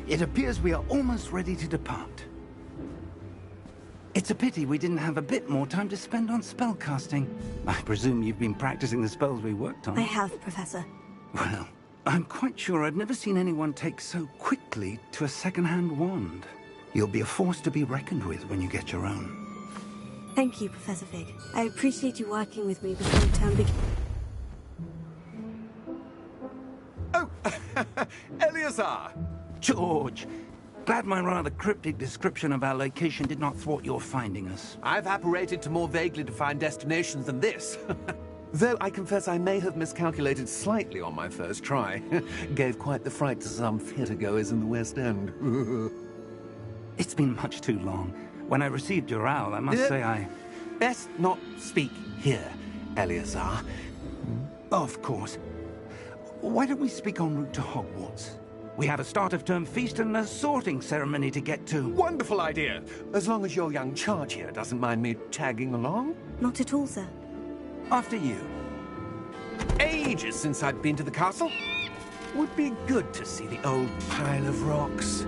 It appears we are almost ready to depart. It's a pity we didn't have a bit more time to spend on spellcasting. I presume you've been practicing the spells we worked on. I have, Professor. Well, I'm quite sure I've never seen anyone take so quickly to a second-hand wand. You'll be a force to be reckoned with when you get your own. Thank you, Professor Fig. I appreciate you working with me before the term begins. Oh, Eleazar! George! Glad my rather cryptic description of our location did not thwart your finding us. I've apparated to more vaguely defined destinations than this. Though I confess I may have miscalculated slightly on my first try. Gave quite the fright to some theatre-goers in the West End. It's been much too long. When I received your owl, I must say I... Best not speak here, Eleazar. Of course. Why don't we speak en route to Hogwarts? We have a start-of-term feast and a sorting ceremony to get to. Wonderful idea! As long as your young charge here doesn't mind me tagging along. Not at all, sir. After you. Ages since I've been to the castle. Would be good to see the old pile of rocks.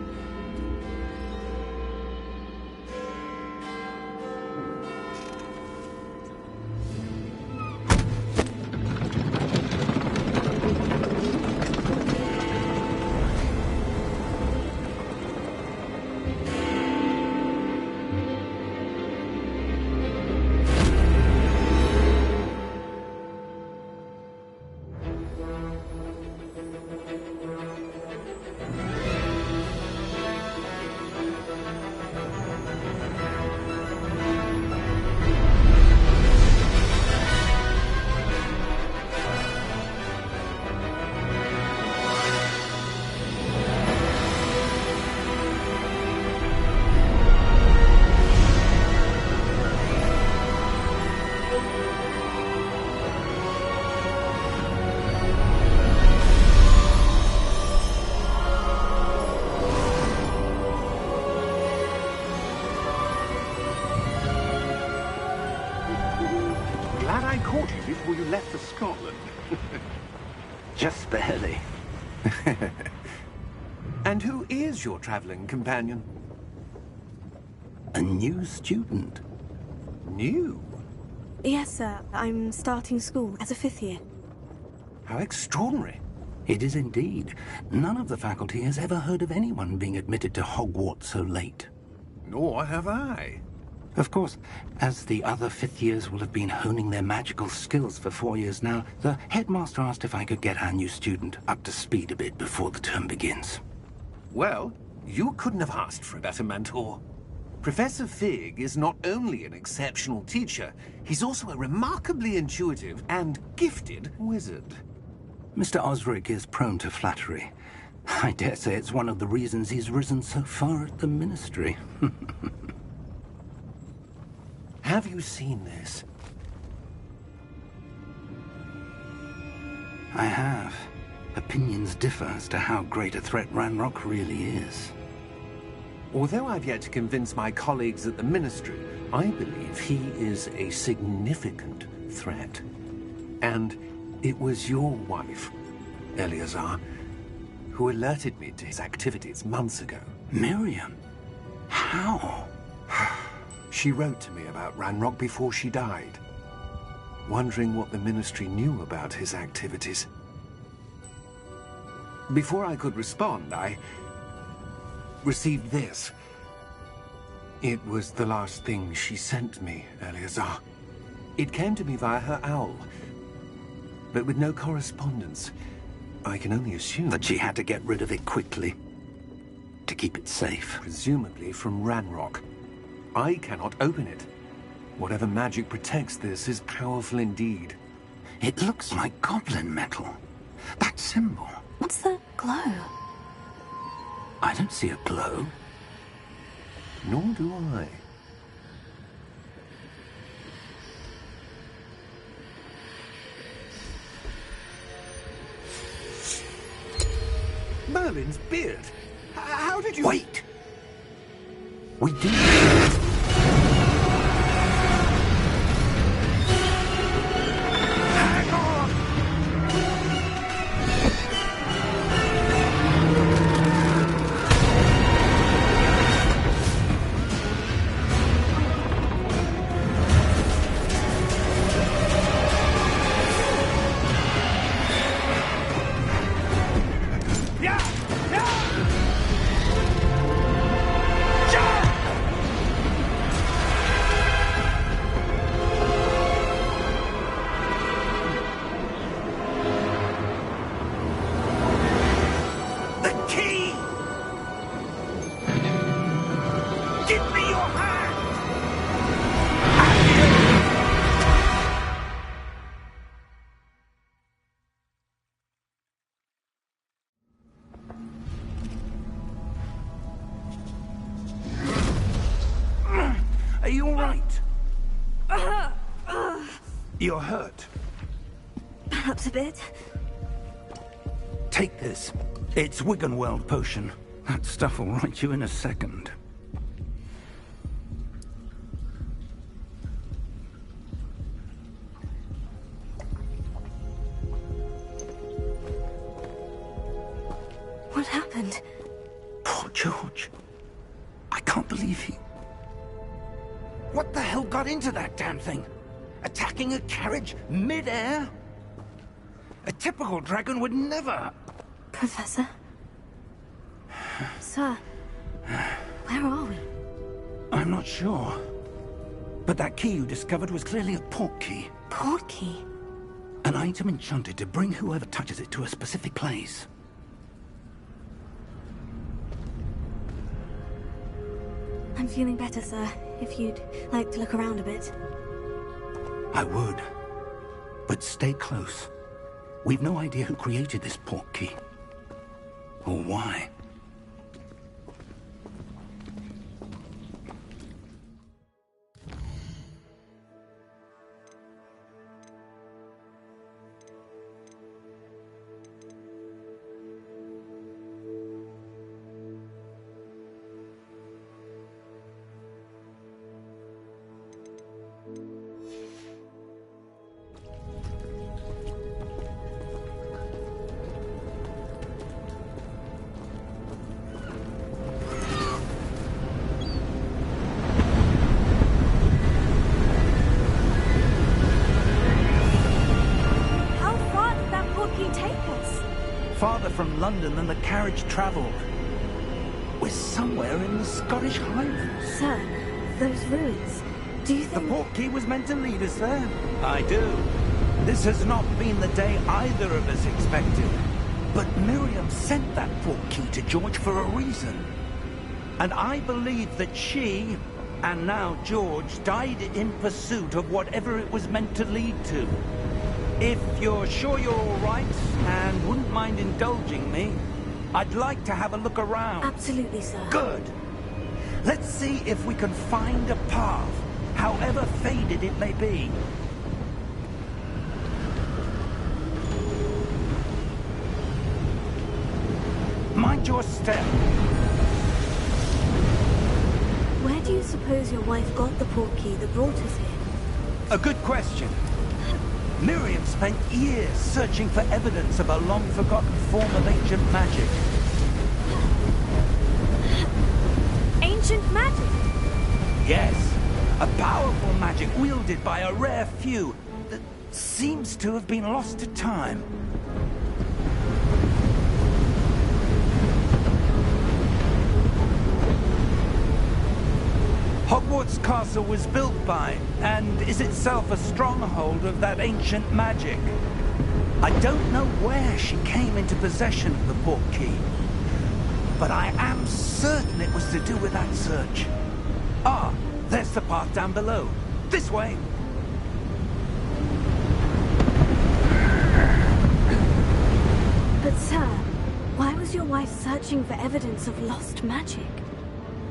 Glad I caught you before you left for Scotland. Just barely. And who is your traveling companion? A new student. New? Yes, sir. I'm starting school as a 5th year. How extraordinary. It is indeed. None of the faculty has ever heard of anyone being admitted to Hogwarts so late. Nor have I. Of course, as the other 5th years will have been honing their magical skills for 4 years now, the headmaster asked if I could get our new student up to speed a bit before the term begins. Well, you couldn't have asked for a better mentor. Professor Fig is not only an exceptional teacher, he's also a remarkably intuitive and gifted wizard. Mr. Osric is prone to flattery. I dare say it's one of the reasons he's risen so far at the Ministry. Have you seen this? I have. Opinions differ as to how great a threat Ranrock really is. Although I've yet to convince my colleagues at the Ministry, I believe he is a significant threat. And it was your wife, Eleazar, who alerted me to his activities months ago. Miriam? How? She wrote to me about Ranrock before she died, wondering what the Ministry knew about his activities. Before I could respond, I received this. It was the last thing she sent me, Eleazar. It came to me via her owl, but with no correspondence. I can only assume That she had to get rid of it quickly, to keep it safe. presumably from Ranrock. I cannot open it. Whatever magic protects this is powerful indeed. It looks like goblin metal. That symbol. What's that glow? I don't see a glow. Nor do I. Merlin's beard. How did you... Wait! We did. Hang on! You're hurt. Perhaps a bit. Take this. It's Wiggenweld potion. That stuff will right you in a second. What happened? Poor George. I can't believe he... What the hell got into that damn thing? Attacking a carriage mid-air? A typical dragon would never... Professor? Sir, where are we? I'm not sure. But that key you discovered was clearly a port key. Port key? An item enchanted to bring whoever touches it to a specific place. I'm feeling better, sir. If you'd like to look around a bit. I would. But stay close. We've no idea who created this port key. Or why. Farther from London than the carriage travelled. We're somewhere in the Scottish Highlands. Sir, those ruins. Do you think... The port key was meant to lead us there? I do. This has not been the day either of us expected. But Miriam sent that port key to George for a reason. And I believe that she, and now George, died in pursuit of whatever it was meant to lead to. If you're sure you're all right, and wouldn't mind indulging me, I'd like to have a look around. Absolutely, sir. Good. Let's see if we can find a path, however faded it may be. Mind your step. Where do you suppose your wife got the port key that brought us here? A good question. Miriam spent years searching for evidence of a long-forgotten form of ancient magic. Ancient magic? Yes, a powerful magic wielded by a rare few that seems to have been lost to time. Hogwarts Castle was built by, and is itself a stronghold of that ancient magic. I don't know where she came into possession of the port key, but I am certain it was to do with that search. Ah, there's the path down below. This way. But sir, why was your wife searching for evidence of lost magic?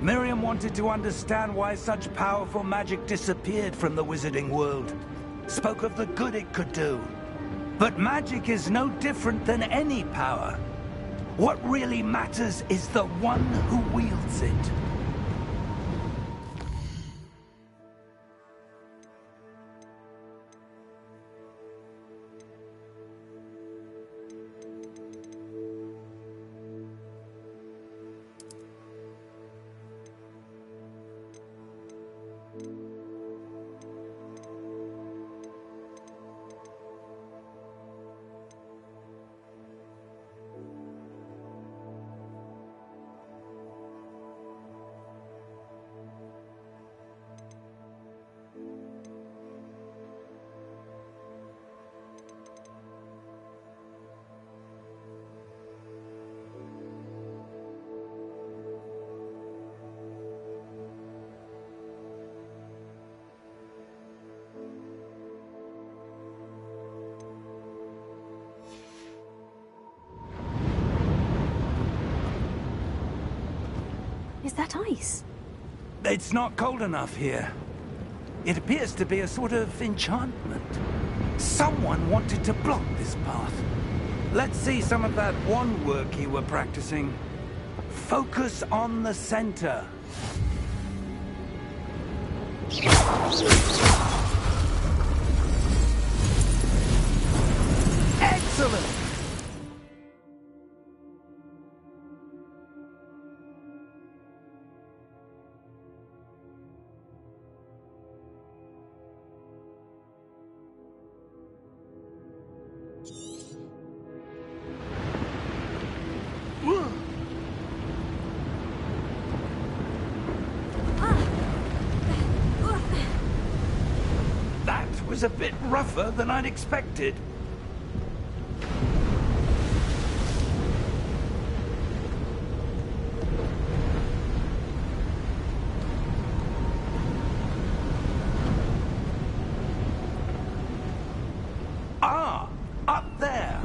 Miriam wanted to understand why such powerful magic disappeared from the wizarding world. Spoke of the good it could do. But magic is no different than any power. What really matters is the one who wields it. Is that ice? It's not cold enough here. It appears to be a sort of enchantment. Someone wanted to block this path. Let's see some of that wand work you were practicing. Focus on the center. Excellent! That was a bit rougher than I'd expected. Ah, up there.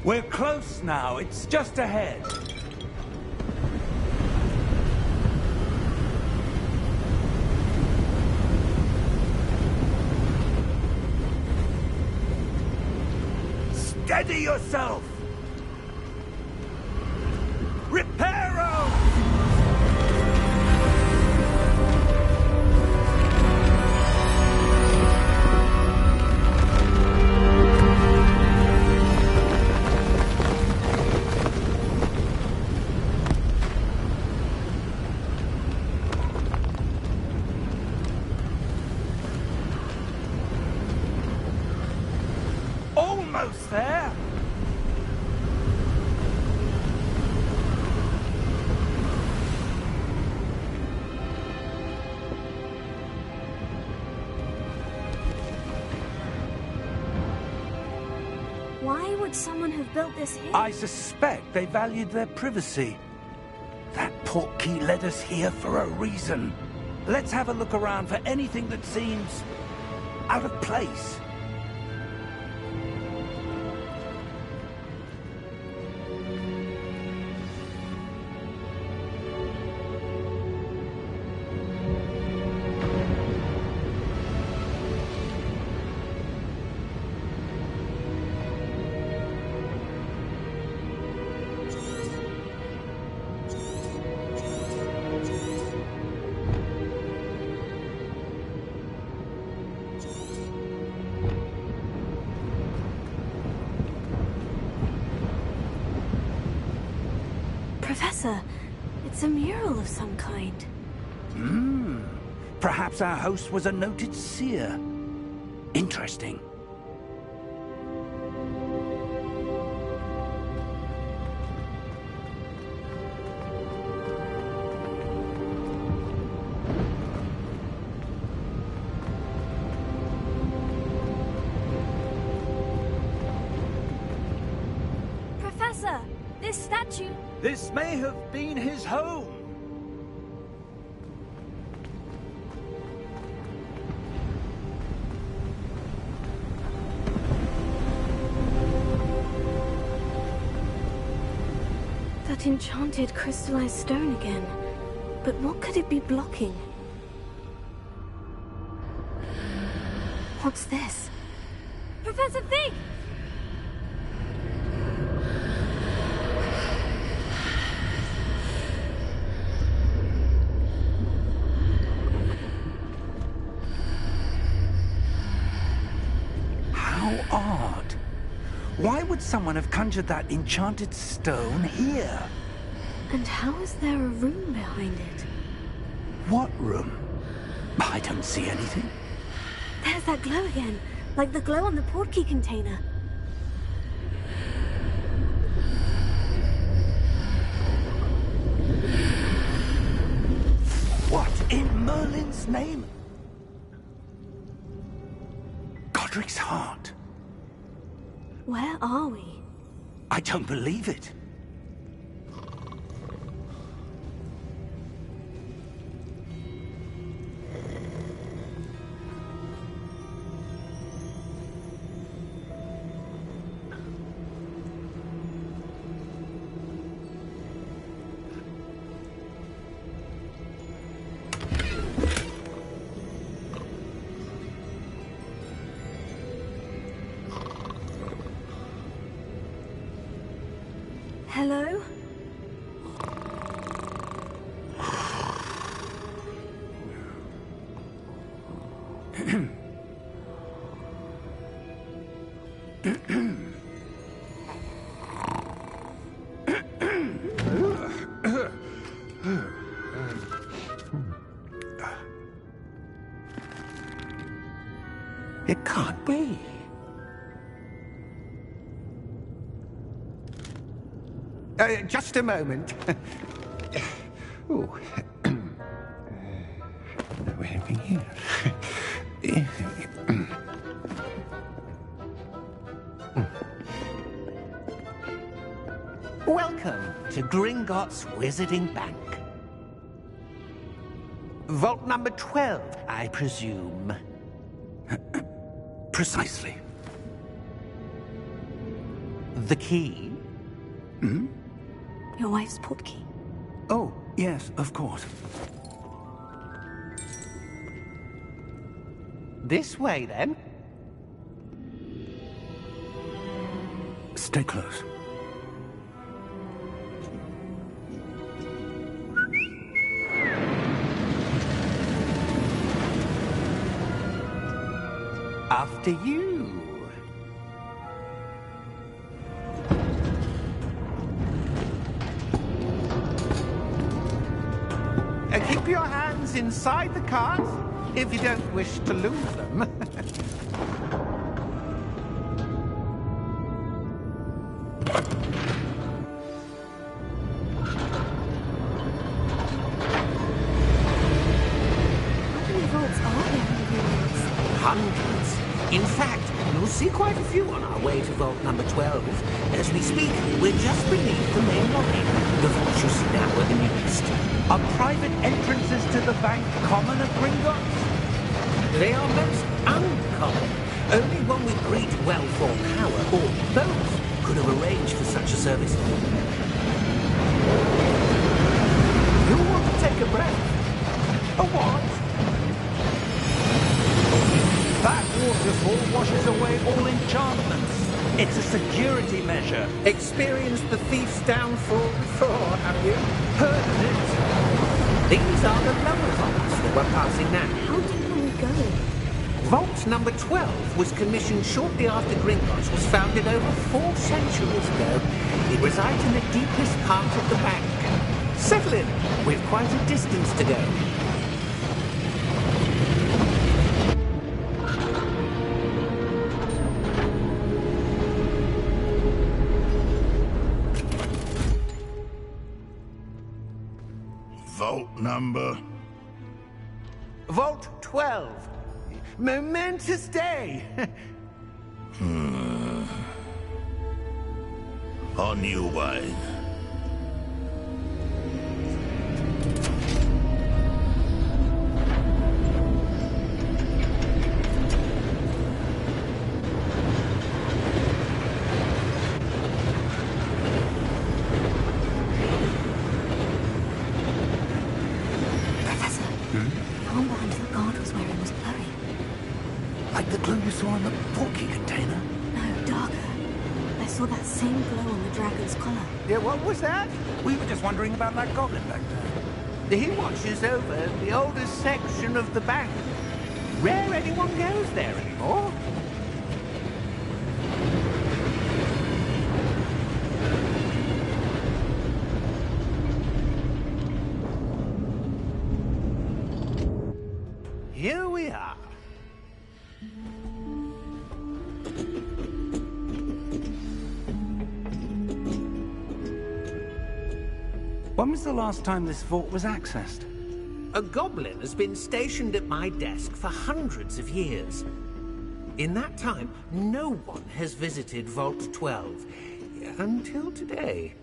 We're close now. It's just ahead. Steady yourself! Reparo! Almost there! Why would someone have built this here? I suspect they valued their privacy. That portkey led us here for a reason. Let's have a look around for anything that seems out of place. Professor, it's a mural of some kind. Perhaps our host was a noted seer. Interesting. Professor, this statue... This may have been his home. That enchanted crystallized stone again. But what could it be blocking? What's this? Professor Fig! How odd. Why would someone have conjured that enchanted stone here? And how is there a room behind it? What room? I don't see anything. There's that glow again, like the glow on the portkey container. What in Merlin's name? Godric's heart. Where are we? I don't believe it. Hello? It can't be. Just a moment. Oh. No anything here. Welcome to Gringotts Wizarding Bank. Vault number 12, I presume. Precisely. The key? Your wife's portkey. Oh, yes, of course. This way, then. Stay close. After you. Keep your hands inside the cart if you don't wish to lose them. How many vaults are there in Hogwarts? Hundreds. In fact, you'll see quite a few on our way to vault number 12. As we speak, we're just beneath the main lobby. The vaults you see now are the newest. Are private entrances to the bank common at Gringotts? They are most uncommon. Only one with great wealth or power, or both, could have arranged for such a service. You want to take a breath? A what? That waterfall washes away all enchantments. It's a security measure. Experienced the thief's downfall before, have you? Heard of it? These are the lower vaults that we're passing now. How deep are we going? Vault number 12 was commissioned shortly after Gringotts was founded over 4 centuries ago. It resides in the deepest part of the bank. Settle in. We've quite a distance to go. Vault number? Vault 12. Momentous day. On your way. Professor, the armband the guard was wearing was blurry. Like the glow you saw in the portkey container? No, darker. I saw that same glow on the dragon's collar. Yeah, what was that? We were just wondering about that goblin back there. He watches over the oldest section of the bank. Rare anyone goes there anymore. Here we are. When was the last time this vault was accessed? A goblin has been stationed at my desk for hundreds of years. In that time, no one has visited Vault 12. Until today.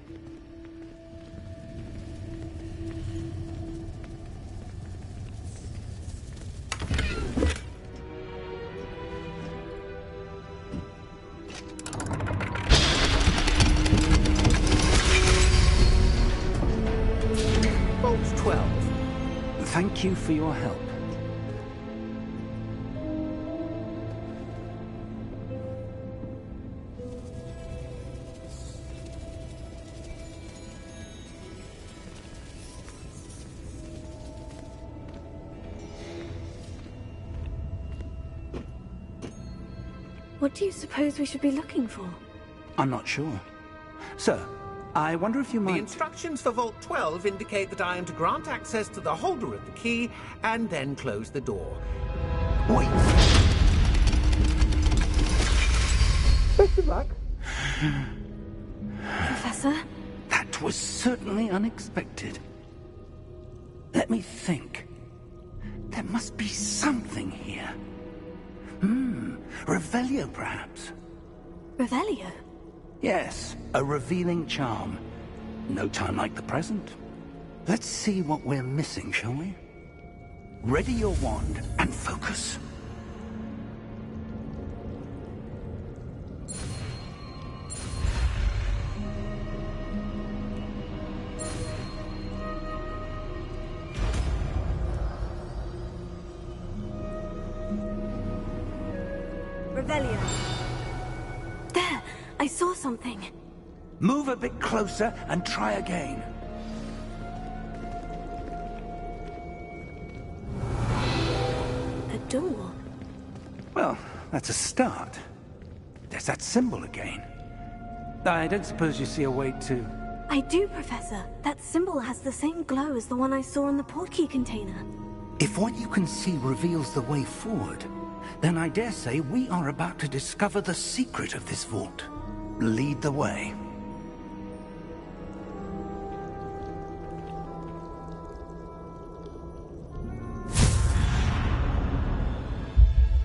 Vault 12. Thank you for your help. What do you suppose we should be looking for? I'm not sure. Sir, I wonder if you The might... instructions for Vault 12 indicate that I am to grant access to the holder of the key and then close the door. Wait! Best of luck. Professor? That was certainly unexpected. Let me think. There must be something here. Revelio, perhaps? Revelio? Yes, a revealing charm. No time like the present. Let's see what we're missing, shall we? Ready your wand and focus. Revelio. There! I saw something. Move a bit closer and try again. A door. Well, that's a start. There's that symbol again. I don't suppose you see a way to... I do, Professor. That symbol has the same glow as the one I saw on the portkey container. If what you can see reveals the way forward, then I dare say we are about to discover the secret of this vault. Lead the way.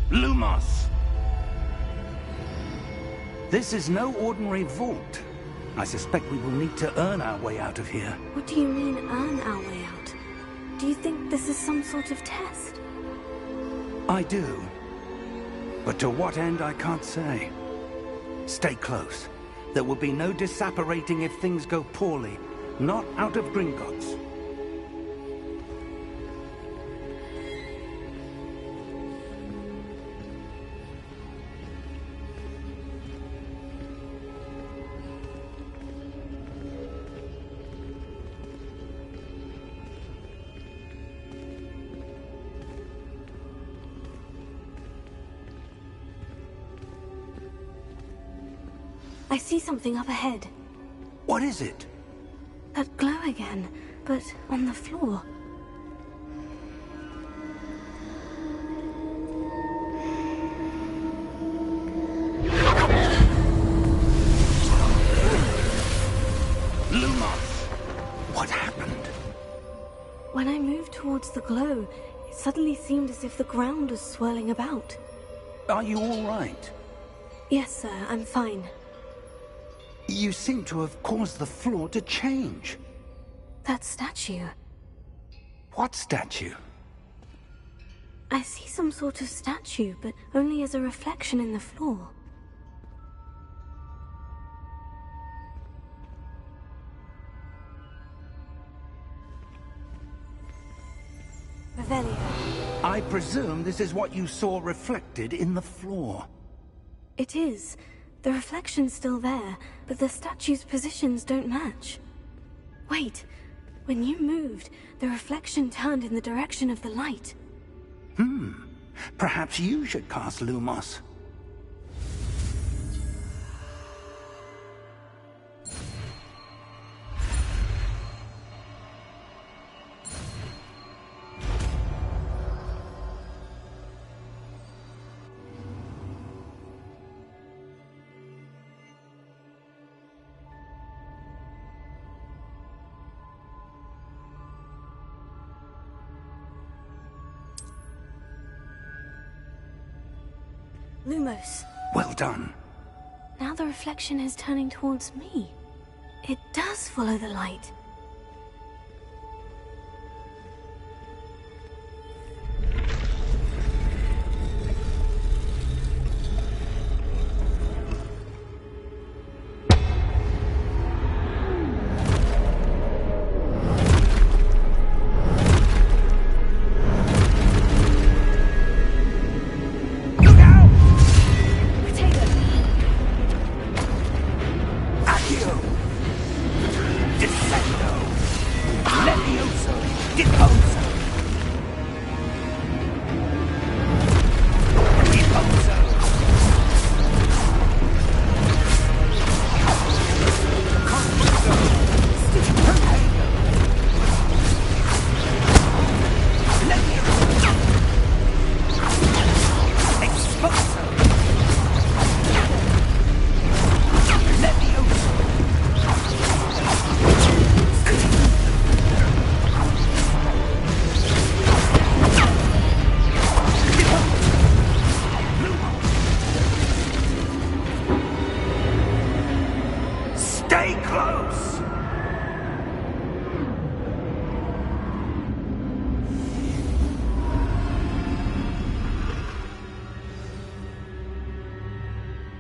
Lumos! This is no ordinary vault. I suspect we will need to earn our way out of here. What do you mean, earn our way out? Do you think this is some sort of test? I do. But to what end, I can't say. Stay close. There will be no disapparating if things go poorly. Not out of Gringotts. I see something up ahead. What is it? That glow again, but on the floor. Lumos! What happened? When I moved towards the glow, it suddenly seemed as if the ground was swirling about. Are you all right? Yes, sir, I'm fine. You seem to have caused the floor to change. That statue. What statue? I see some sort of statue, but only as a reflection in the floor. Revelio. I presume this is what you saw reflected in the floor. It is. The reflection's still there, but the statue's positions don't match. Wait. When you moved, the reflection turned in the direction of the light. Perhaps you should cast Lumos. Lumos. Well done. Now the reflection is turning towards me. It does follow the light. Stay close!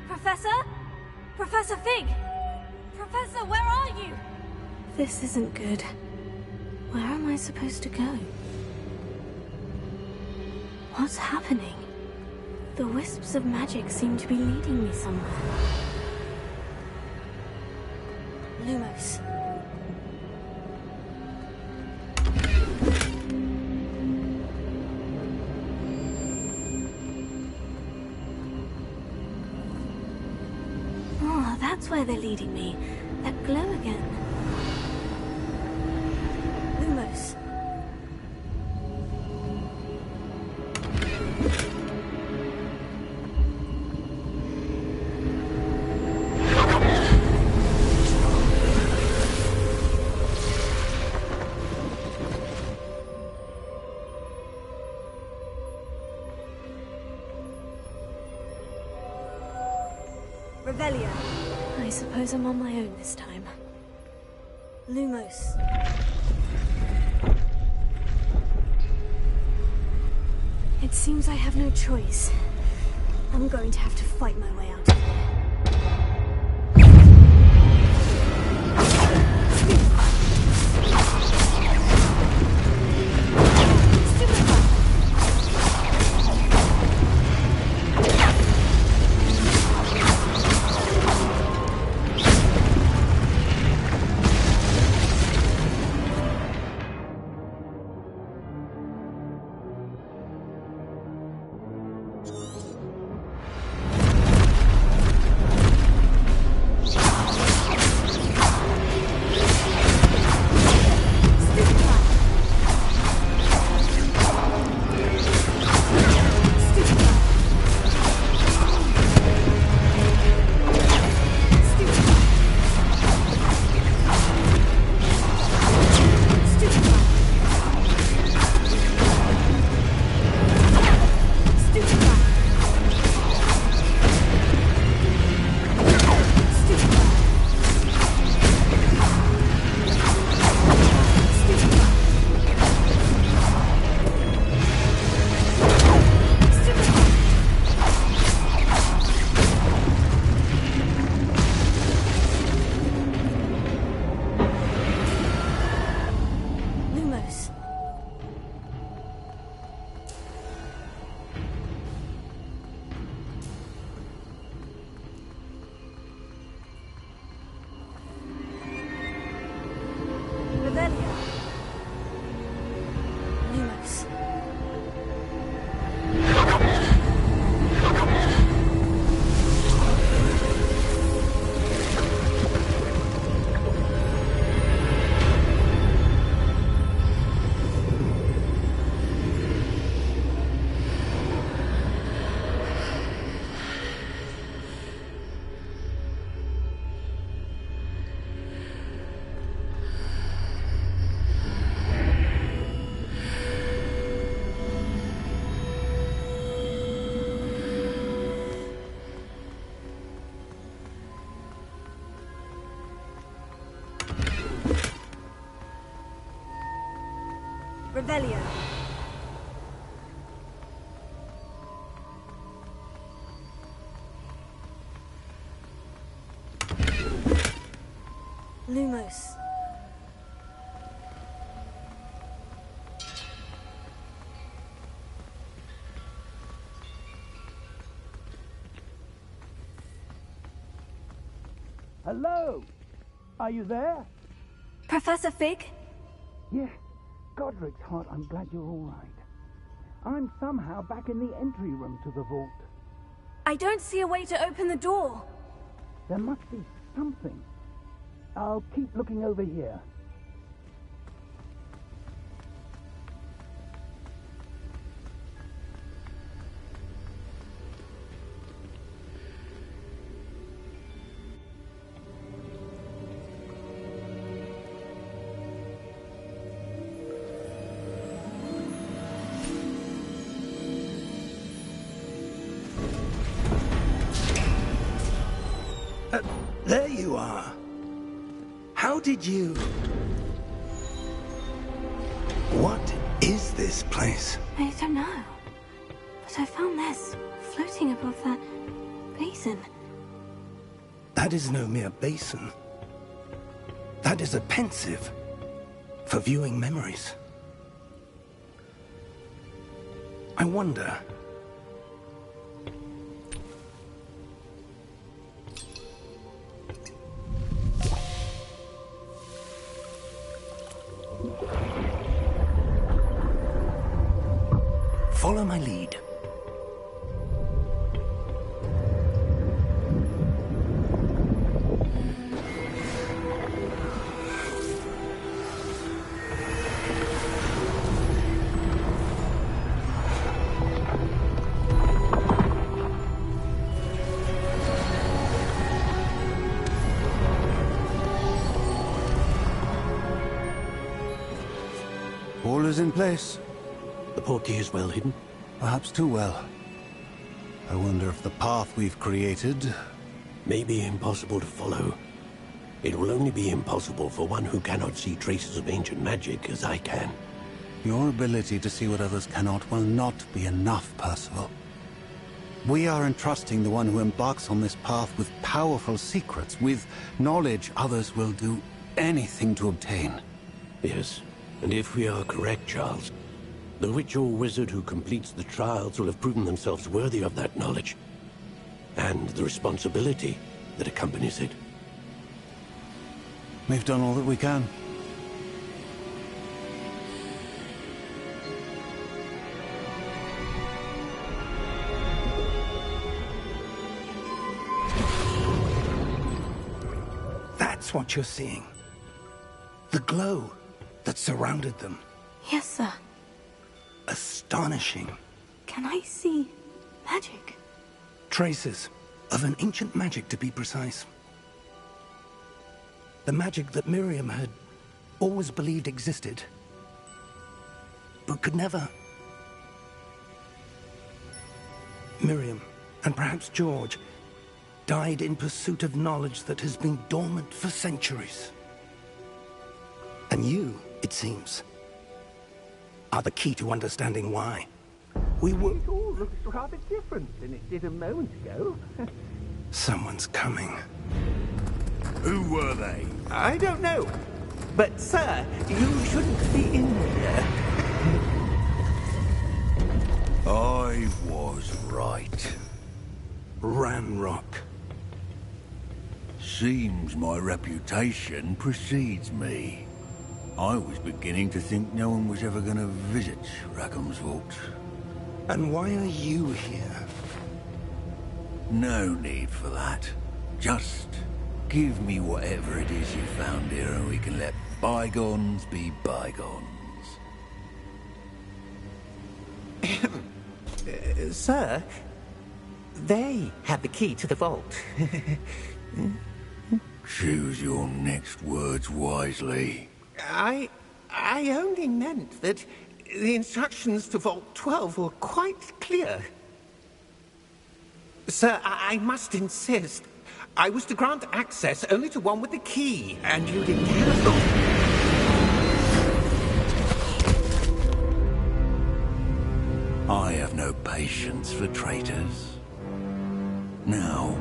Professor? Professor Fig! Professor, where are you? This isn't good. Where am I supposed to go? What's happening? The wisps of magic seem to be leading me somewhere. Lumos. Oh, that's where they're leading me. That glow again. Lumos. Revelio. I suppose I'm on my own this time. Lumos. It seems I have no choice. I'm going to have to fight my way out of here. Revelio. Lumos. Hello? Are you there? Professor Fig? Yeah. Godric's heart, I'm glad you're all right. I'm somehow back in the entry room to the vault. I don't see a way to open the door. There must be something. I'll keep looking over here. There you are. How did you... What is this place? I don't know. But I found this floating above that basin. That is no mere basin. That is a pensive for viewing memories. I wonder... Follow my lead. All is in place. The portkey is well hidden. Perhaps too well. I wonder if the path we've created... May be impossible to follow. It will only be impossible for one who cannot see traces of ancient magic as I can. Your ability to see what others cannot will not be enough, Percival. We are entrusting the one who embarks on this path with powerful secrets, with knowledge others will do anything to obtain. Yes, and if we are correct, Charles, the witch or wizard who completes the trials will have proven themselves worthy of that knowledge, and the responsibility that accompanies it. We've done all that we can. That's what you're seeing. The glow that surrounded them. Yes, sir. Astonishing. Can I see magic? Traces of an ancient magic, to be precise. The magic that Miriam had always believed existed, but could never. Miriam, and perhaps George, died in pursuit of knowledge that has been dormant for centuries. And you, it seems, are the key to understanding why. We were... It all looks rather different than it did a moment ago. Someone's coming. Who were they? I don't know. But, sir, you shouldn't be in here. I was right. Ranrock. Seems my reputation precedes me. I was beginning to think no one was ever going to visit Rackham's vault. And why are you here? No need for that. Just give me whatever it is you found here and we can let bygones be bygones. Sir, they had the key to the vault. Choose your next words wisely. I only meant that the instructions to Vault 12 were quite clear. Sir, I must insist. I was to grant access only to one with the key, and you didn't cancel. patience for traitors. Now,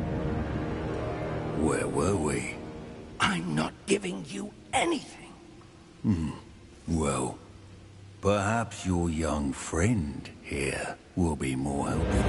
where were we? I'm not giving you anything. Well, perhaps your young friend here will be more helpful.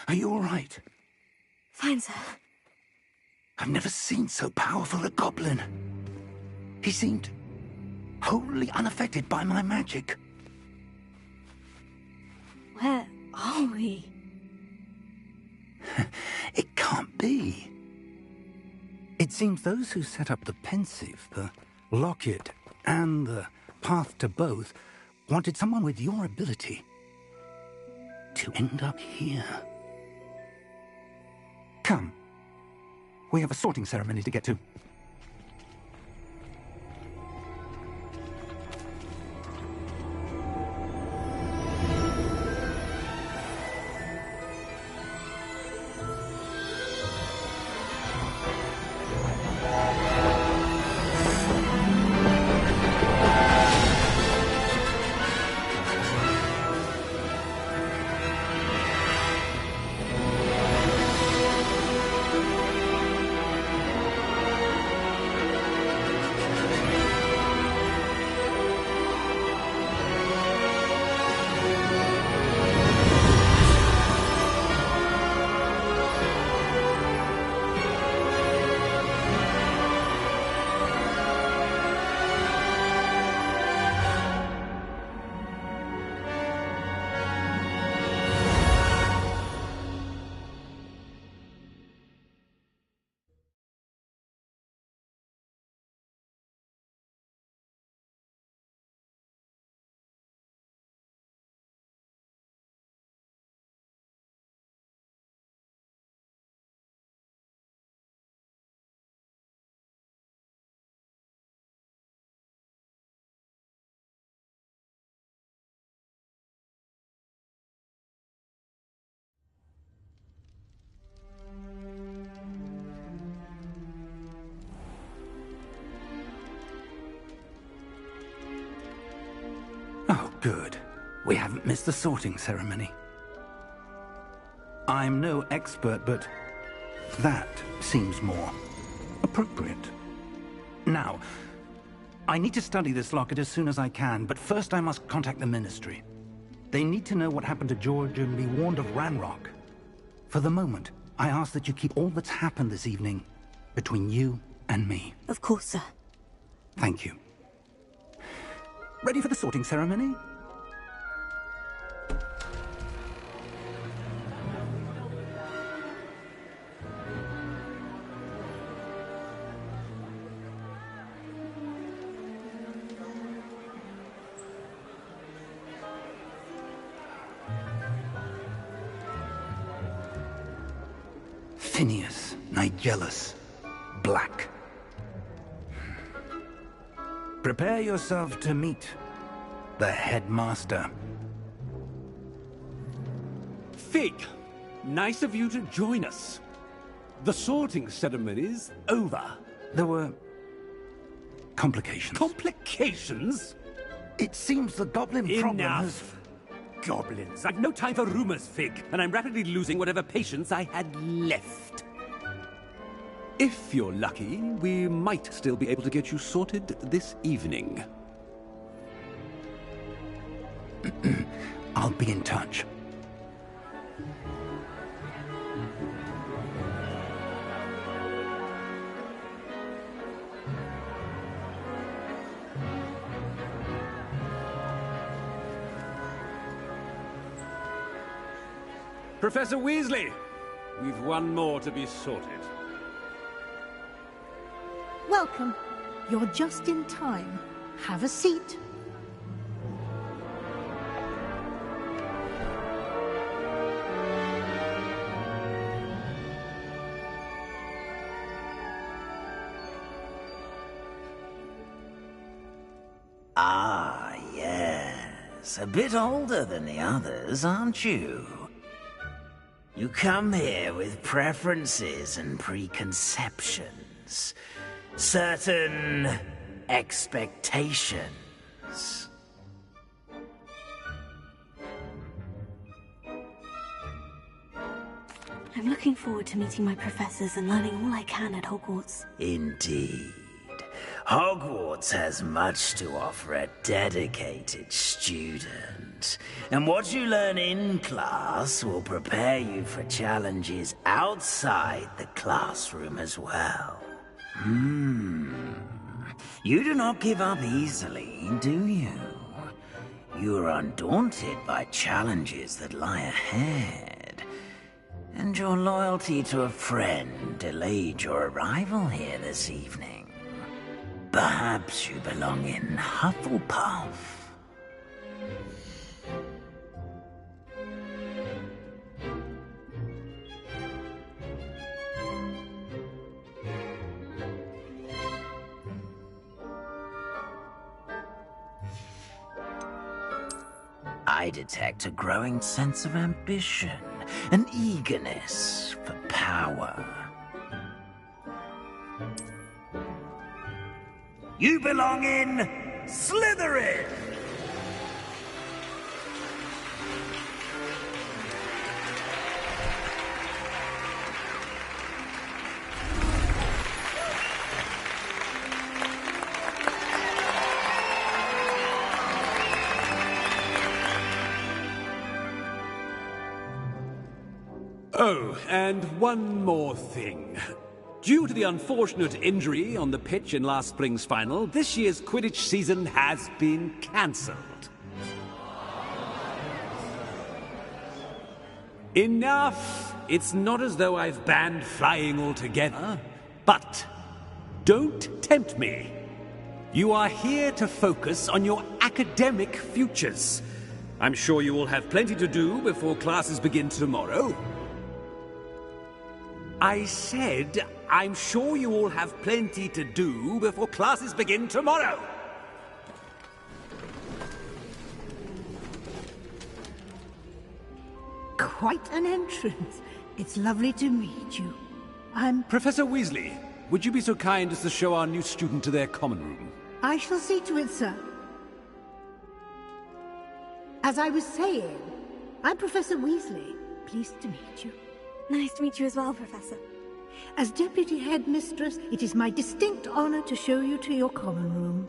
Are you all right? Fine, sir. I've never seen so powerful a goblin. He seemed wholly unaffected by my magic. Where are we? It can't be. It seems those who set up the pensive, the locket, and the path to both wanted someone with your ability to end up here. Come. We have a sorting ceremony to get to. Oh, good. We haven't missed the sorting ceremony. I'm no expert, but that seems more appropriate. Now, I need to study this locket as soon as I can, but first I must contact the Ministry. They need to know what happened to George and be warned of Ranrock. For the moment, I ask that you keep all that's happened this evening between you and me. Of course, sir. Thank you. Ready for the sorting ceremony? Phineas, Nigellus, Black. Prepare yourself to meet the headmaster. Fig, nice of you to join us. The sorting ceremony's over. There were complications. Complications? It seems the goblin problem has... Enough! Goblins. I've no time for rumors, Fig, and I'm rapidly losing whatever patience I had left. If you're lucky, we might still be able to get you sorted this evening. I'll be in touch. Professor Weasley, we've one more to be sorted. Welcome. You're just in time. Have a seat. Ah, yes. A bit older than the others, aren't you? You come here with preferences and preconceptions. Certain expectations. I'm looking forward to meeting my professors and learning all I can at Hogwarts. Indeed. Hogwarts has much to offer a dedicated student. And what you learn in class will prepare you for challenges outside the classroom as well. You do not give up easily, do you? You are undaunted by challenges that lie ahead. And your loyalty to a friend delayed your arrival here this evening. Perhaps you belong in Hufflepuff. I detect a growing sense of ambition, an eagerness for power. You belong in Slytherin! Oh, and one more thing. Due to the unfortunate injury on the pitch in last spring's final, this year's Quidditch season has been cancelled. Enough! It's not as though I've banned flying altogether. But don't tempt me. You are here to focus on your academic futures. I'm sure you will have plenty to do before classes begin tomorrow. I said, I'm sure you all have plenty to do before classes begin tomorrow. Quite an entrance. It's lovely to meet you. I'm... Professor Weasley, would you be so kind as to show our new student to their common room? I shall see to it, sir. As I was saying, I'm Professor Weasley. Pleased to meet you. Nice to meet you as well, Professor. As Deputy Headmistress, it is my distinct honor to show you to your common room.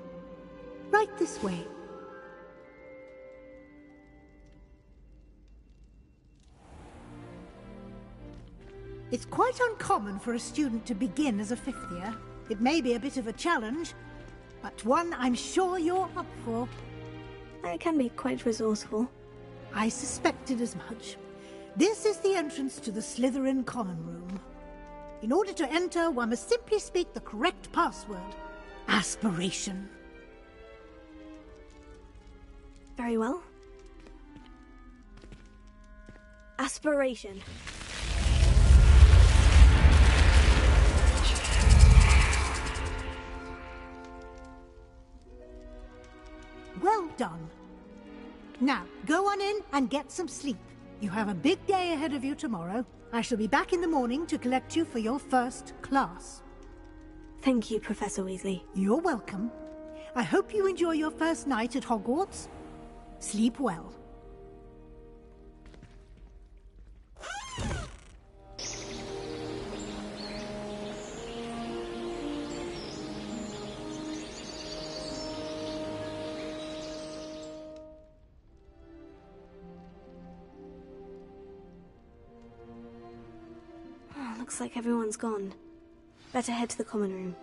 Right this way. It's quite uncommon for a student to begin as a fifth year. It may be a bit of a challenge, but one I'm sure you're up for. I can be quite resourceful. I suspected as much. This is the entrance to the Slytherin common room. In order to enter, one must simply speak the correct password. Aspiration. Very well. Aspiration. Well done. Now, go on in and get some sleep. You have a big day ahead of you tomorrow. I shall be back in the morning to collect you for your first class. Thank you, Professor Weasley. You're welcome. I hope you enjoy your first night at Hogwarts. Sleep well. Looks like everyone's gone. Better head to the common room.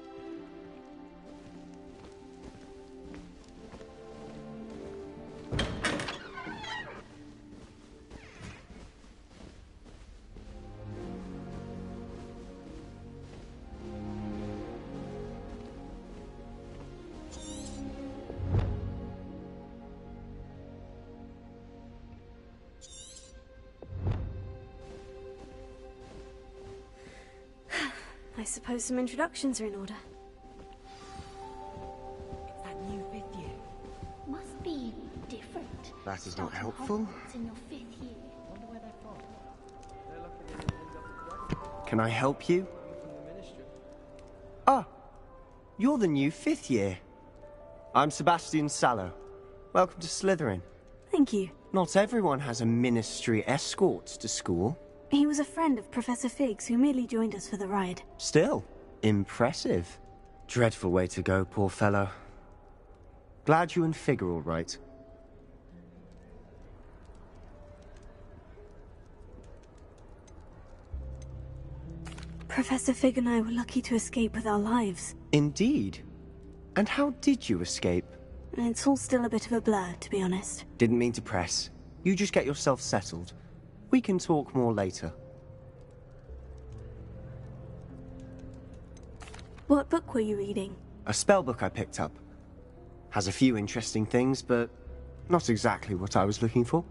I suppose some introductions are in order. It's that new 5th year. Must be different. That is not helpful. In your 5th year. Wonder where they're from. Can I help you? Ah, you're the new 5th year. I'm Sebastian Sallow. Welcome to Slytherin. Thank you. Not everyone has a ministry escort to school. He was a friend of Professor Fig's who merely joined us for the ride. Still, impressive. Dreadful way to go, poor fellow. Glad you and Fig are all right. Professor Fig and I were lucky to escape with our lives. Indeed. And how did you escape? It's all still a bit of a blur, to be honest. Didn't mean to press. You just get yourself settled. We can talk more later. What book were you reading? A spell book I picked up. Has a few interesting things, but not exactly what I was looking for.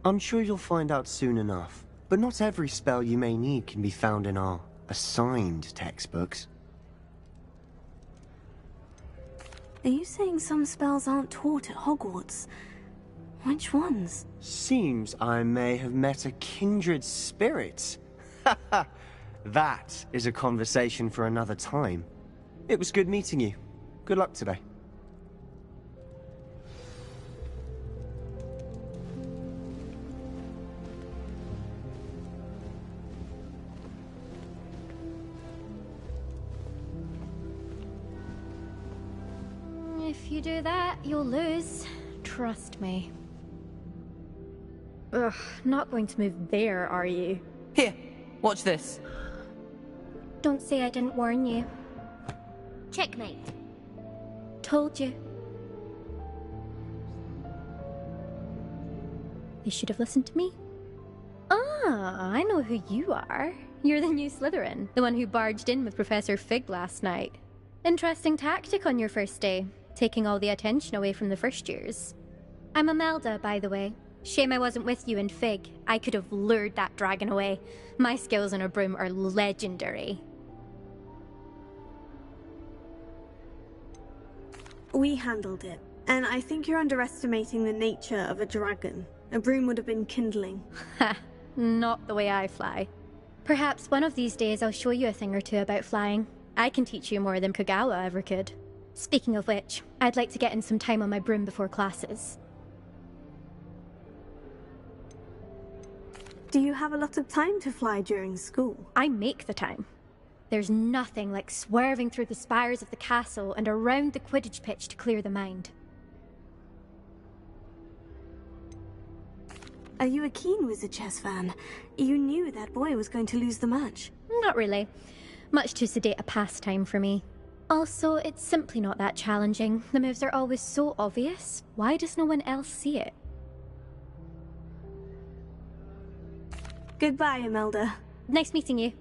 I'm sure you'll find out soon enough. But not every spell you may need can be found in our assigned textbooks. Are you saying some spells aren't taught at Hogwarts? Which ones? Seems I may have met a kindred spirit. That is a conversation for another time. It was good meeting you. Good luck today. If you do that, you'll lose. Trust me. Ugh, not going to move there, are you? Here, watch this. Don't say I didn't warn you. Checkmate. Told you. They should have listened to me. Ah, I know who you are. You're the new Slytherin, the one who barged in with Professor Fig last night. Interesting tactic on your first day, taking all the attention away from the first years. I'm Imelda, by the way. Shame I wasn't with you in Fig. I could have lured that dragon away. My skills on a broom are legendary. We handled it, and I think you're underestimating the nature of a dragon. A broom would have been kindling. Ha! Not the way I fly. Perhaps one of these days I'll show you a thing or two about flying. I can teach you more than Kogawa ever could. Speaking of which, I'd like to get in some time on my broom before classes. Do you have a lot of time to fly during school? I make the time. There's nothing like swerving through the spires of the castle and around the Quidditch pitch to clear the mind. Are you a keen Wizard Chess fan? You knew that boy was going to lose the match. Not really. Much too sedate a pastime for me. Also, it's simply not that challenging. The moves are always so obvious. Why does no one else see it? Goodbye, Imelda. Nice meeting you.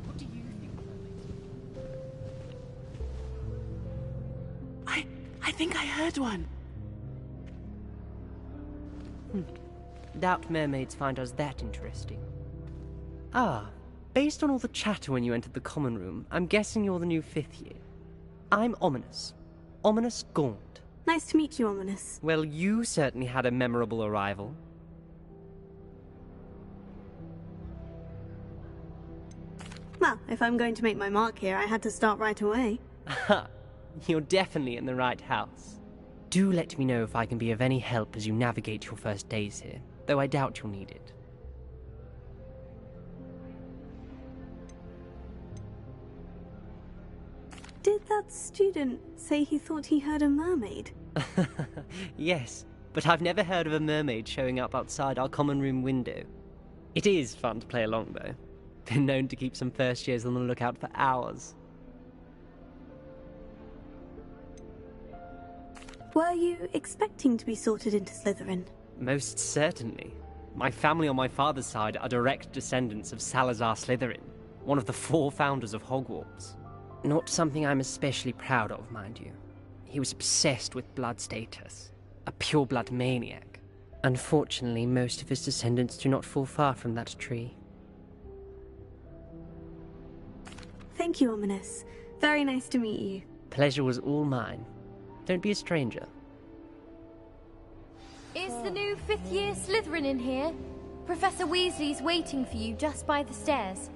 What do you think? I think I heard one. Doubt mermaids find us that interesting. Ah, based on all the chatter when you entered the common room, I'm guessing you're the new 5th year. I'm Ominous. Ominous Gaunt. Nice to meet you, Ominous. Well, you certainly had a memorable arrival. Well, if I'm going to make my mark here, I had to start right away. Ha! You're definitely in the right house. Do let me know if I can be of any help as you navigate your first days here, though I doubt you'll need it. Did that student say he thought he heard a mermaid? Yes, but I've never heard of a mermaid showing up outside our common room window. It is fun to play along, though. Been known to keep some first years on the lookout for hours. Were you expecting to be sorted into Slytherin? Most certainly. My family on my father's side are direct descendants of Salazar Slytherin, one of the 4 founders of Hogwarts. Not something I'm especially proud of, mind you. He was obsessed with blood status, a pure-blood maniac. Unfortunately, most of his descendants do not fall far from that tree. Thank you, Ominous. Very nice to meet you. Pleasure was all mine. Don't be a stranger. Is the new 5th year Slytherin in here? Professor Weasley's waiting for you just by the stairs.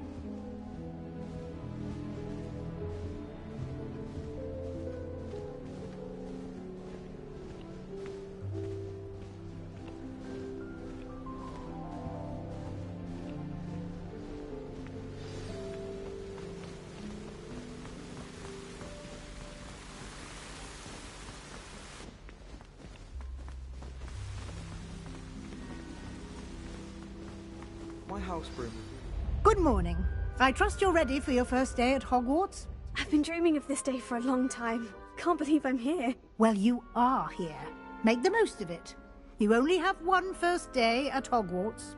My house broom. Good morning. I trust you're ready for your first day at Hogwarts? I've been dreaming of this day for a long time. Can't believe I'm here. Well, you are here. Make the most of it. You only have one first day at Hogwarts.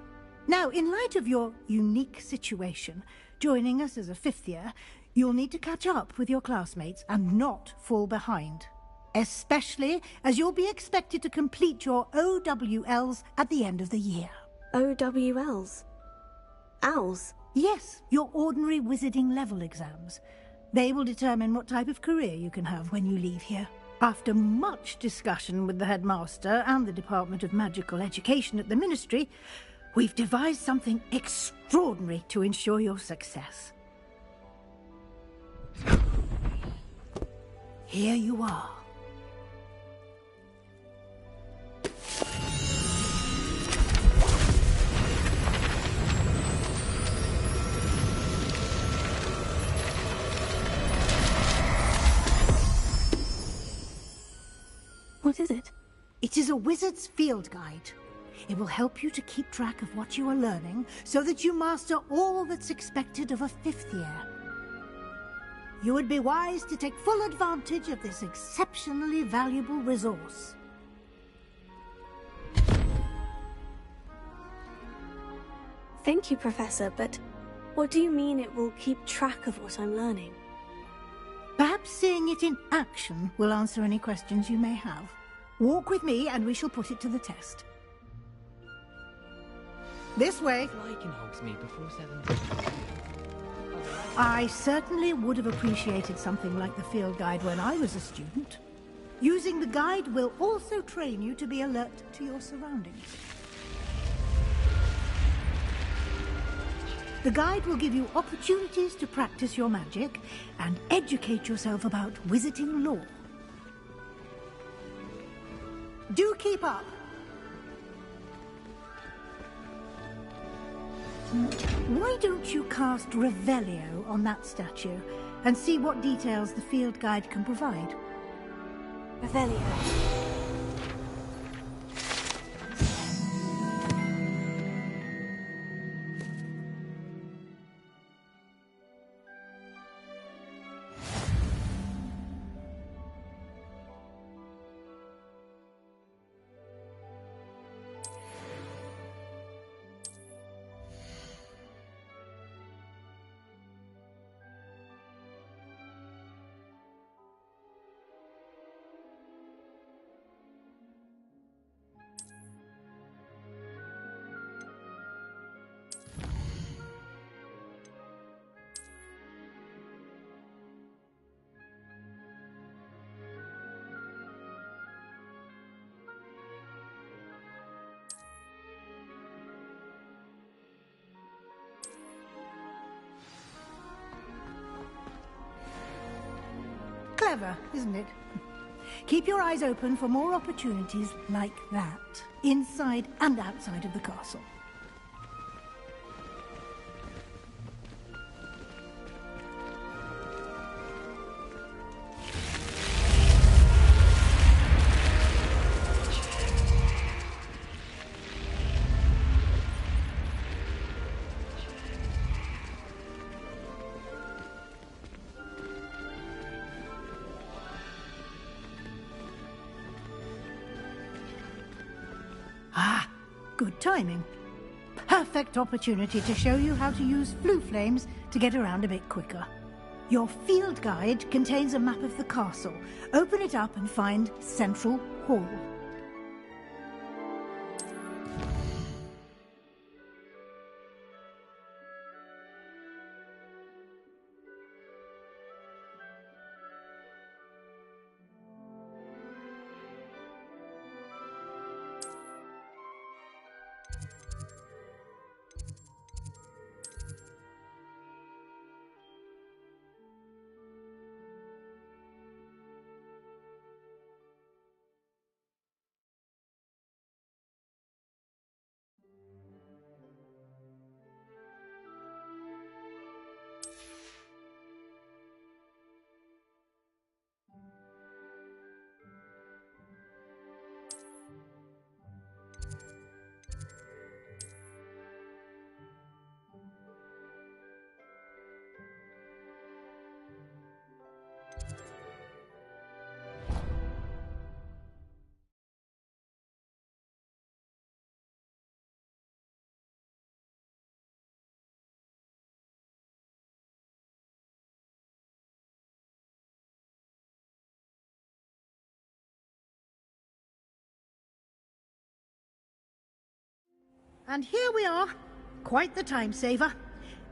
Now, in light of your unique situation, joining us as a 5th year, you'll need to catch up with your classmates and not fall behind. Especially as you'll be expected to complete your OWLs at the end of the year. OWLs? Owls? Yes, your ordinary wizarding level exams. They will determine what type of career you can have when you leave here. After much discussion with the headmaster and the Department of Magical Education at the Ministry, we've devised something extraordinary to ensure your success. Here you are. What is it? It is a wizard's field guide. It will help you to keep track of what you are learning so that you master all that's expected of a 5th year. You would be wise to take full advantage of this exceptionally valuable resource. Thank you, Professor, but what do you mean it will keep track of what I'm learning? Perhaps seeing it in action will answer any questions you may have. Walk with me and we shall put it to the test. This way. Like in Hogsmeade before 7. I certainly would have appreciated something like the field guide when I was a student. Using the guide will also train you to be alert to your surroundings. The guide will give you opportunities to practice your magic and educate yourself about wizarding lore. Do keep up! Why don't you cast Revelio on that statue and see what details the field guide can provide? Revelio. Clever, isn't it? Keep your eyes open for more opportunities like that, inside and outside of the castle. Good timing. Perfect opportunity to show you how to use flue flames to get around a bit quicker. Your field guide contains a map of the castle. Open it up and find Central Hall. And here we are. Quite the time saver.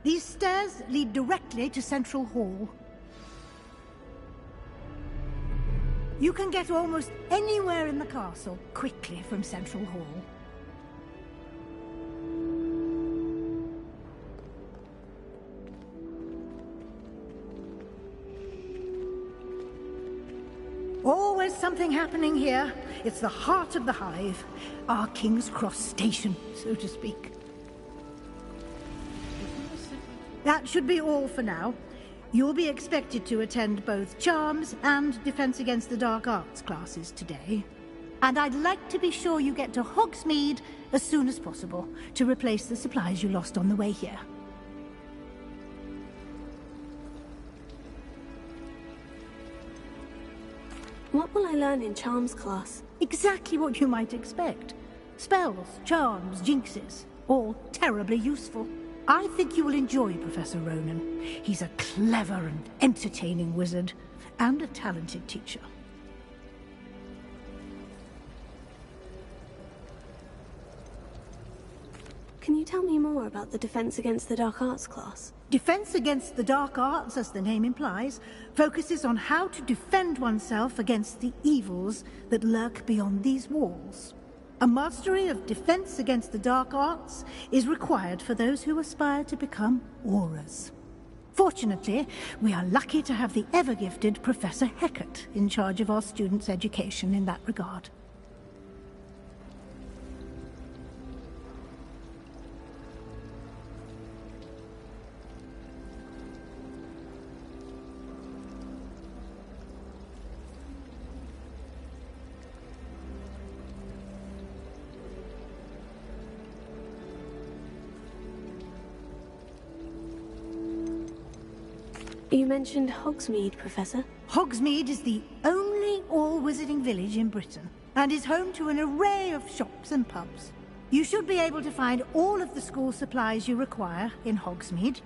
These stairs lead directly to Central Hall. You can get almost anywhere in the castle quickly from Central Hall. Always something happening here. It's the heart of the hive. Our King's Cross station, so to speak. That should be all for now. You'll be expected to attend both Charms and Defense Against the Dark Arts classes today. And I'd like to be sure you get to Hogsmeade as soon as possible to replace the supplies you lost on the way here. What will I learn in Charms class? Exactly what you might expect. Spells, charms, jinxes, all terribly useful. I think you will enjoy Professor Ronan. He's a clever and entertaining wizard, and a talented teacher. Can you tell me more about the Defense Against the Dark Arts class? Defense Against the Dark Arts, as the name implies, focuses on how to defend oneself against the evils that lurk beyond these walls. A mastery of Defense Against the Dark Arts is required for those who aspire to become Aurors. Fortunately, we are lucky to have the ever-gifted Professor Hecat in charge of our students' education in that regard. You mentioned Hogsmeade, Professor. Hogsmeade is the only all-wizarding village in Britain, and is home to an array of shops and pubs. You should be able to find all of the school supplies you require in Hogsmeade.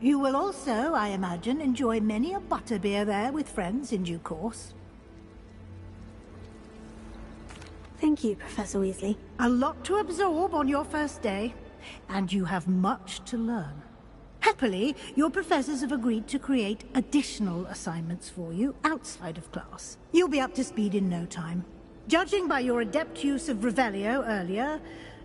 You will also, I imagine, enjoy many a butterbeer there with friends in due course. Thank you, Professor Weasley. A lot to absorb on your first day, and you have much to learn. Happily, your professors have agreed to create additional assignments for you outside of class. You'll be up to speed in no time. Judging by your adept use of Revelio earlier,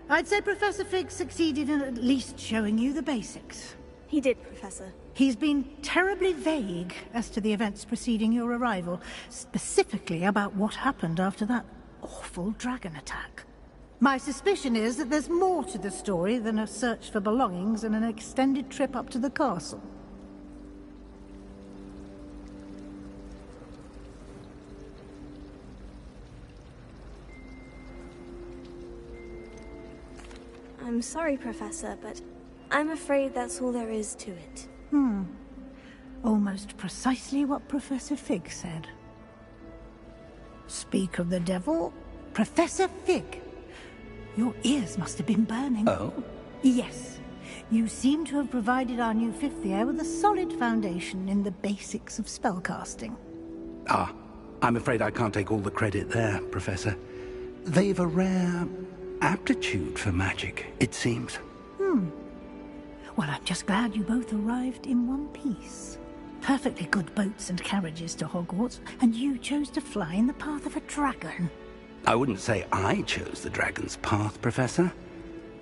I'd say Professor Fig succeeded in at least showing you the basics. He did, Professor. He's been terribly vague as to the events preceding your arrival, specifically about what happened after that awful dragon attack. My suspicion is that there's more to the story than a search for belongings and an extended trip up to the castle. I'm sorry, Professor, but I'm afraid that's all there is to it. Almost precisely what Professor Fig said. Speak of the devil, Professor Fig. Your ears must have been burning. Oh? Yes. You seem to have provided our new fifth year with a solid foundation in the basics of spellcasting. Ah, I'm afraid I can't take all the credit there, Professor. They've a rare aptitude for magic, it seems. Well, I'm just glad you both arrived in one piece. Perfectly good boats and carriages to Hogwarts, and you chose to fly in the path of a dragon. I wouldn't say I chose the dragon's path, Professor.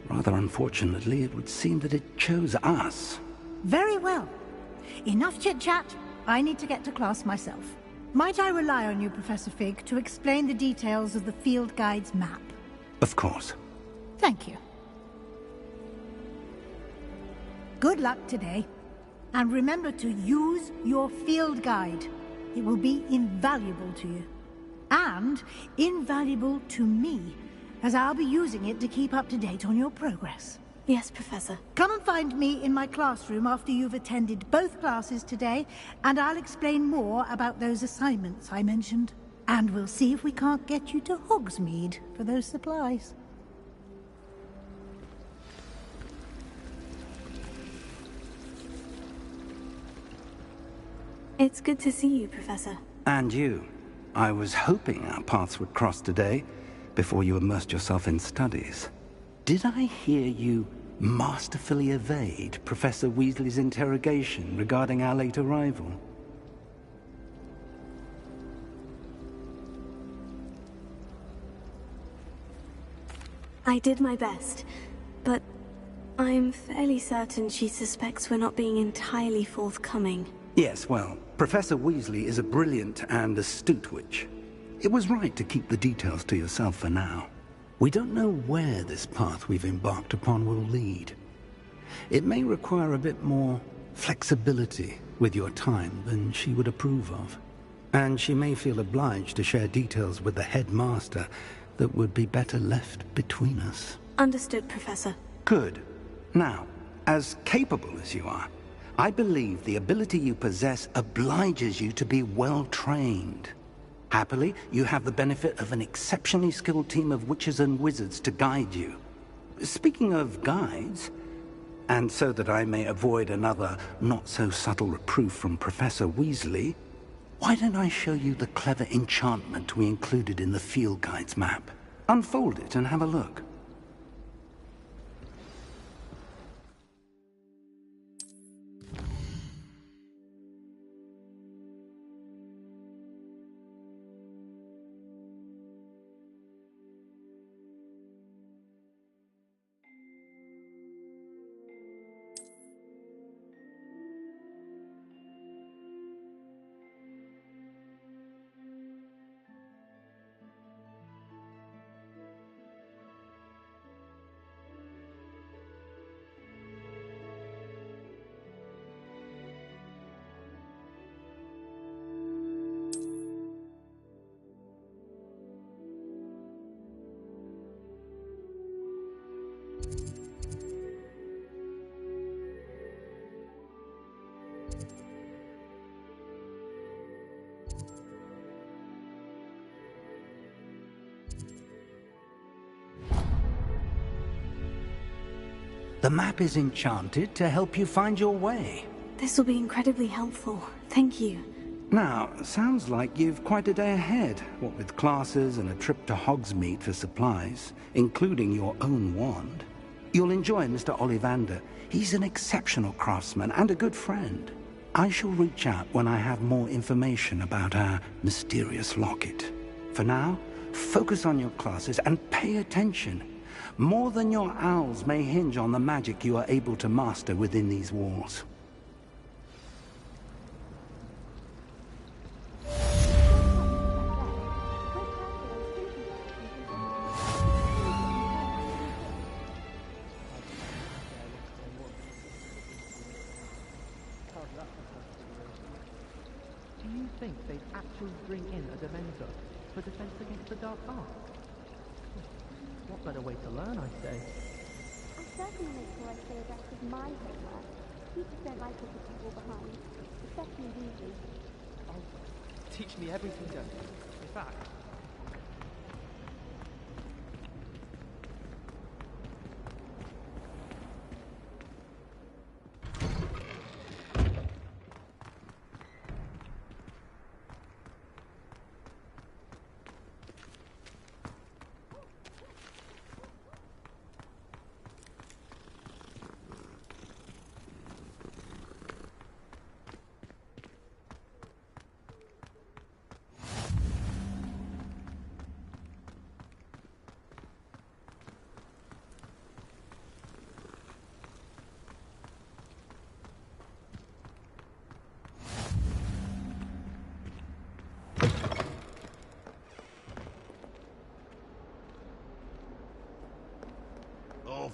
Rather unfortunately, it would seem that it chose us. Very well. Enough chit-chat. I need to get to class myself. Might I rely on you, Professor Fig, to explain the details of the field guide's map? Of course. Thank you. Good luck today. And remember to use your field guide. It will be invaluable to you. And invaluable to me, as I'll be using it to keep up to date on your progress. Yes, Professor. Come and find me in my classroom after you've attended both classes today, and I'll explain more about those assignments I mentioned. And we'll see if we can't get you to Hogsmeade for those supplies. It's good to see you, Professor. And you. I was hoping our paths would cross today, before you immersed yourself in studies. Did I hear you masterfully evade Professor Weasley's interrogation regarding our late arrival? I did my best, but I'm fairly certain she suspects we're not being entirely forthcoming. Yes, well, Professor Weasley is a brilliant and astute witch. It was right to keep the details to yourself for now. We don't know where this path we've embarked upon will lead. It may require a bit more flexibility with your time than she would approve of. And she may feel obliged to share details with the headmaster that would be better left between us. Understood, Professor. Good. Now, as capable as you are, I believe the ability you possess obliges you to be well-trained. Happily, you have the benefit of an exceptionally skilled team of witches and wizards to guide you. Speaking of guides, and so that I may avoid another not-so-subtle reproof from Professor Weasley, why don't I show you the clever enchantment we included in the field guide's map? Unfold it and have a look. The map is enchanted to help you find your way. This will be incredibly helpful. Thank you. Now, sounds like you've quite a day ahead, what with classes and a trip to Hogsmeade for supplies, including your own wand. You'll enjoy Mr. Ollivander. He's an exceptional craftsman and a good friend. I shall reach out when I have more information about our mysterious locket. For now, focus on your classes and pay attention. More than your owls may hinge on the magic you are able to master within these walls. Do you think they'd actually bring in a Dementor for defense against the Dark Arts? What better way to learn, I say? I certainly make sure I stay abreast of my homework. Teachers don't like looking people behind, especially Weasley. Oh, teach me everything, then. In fact,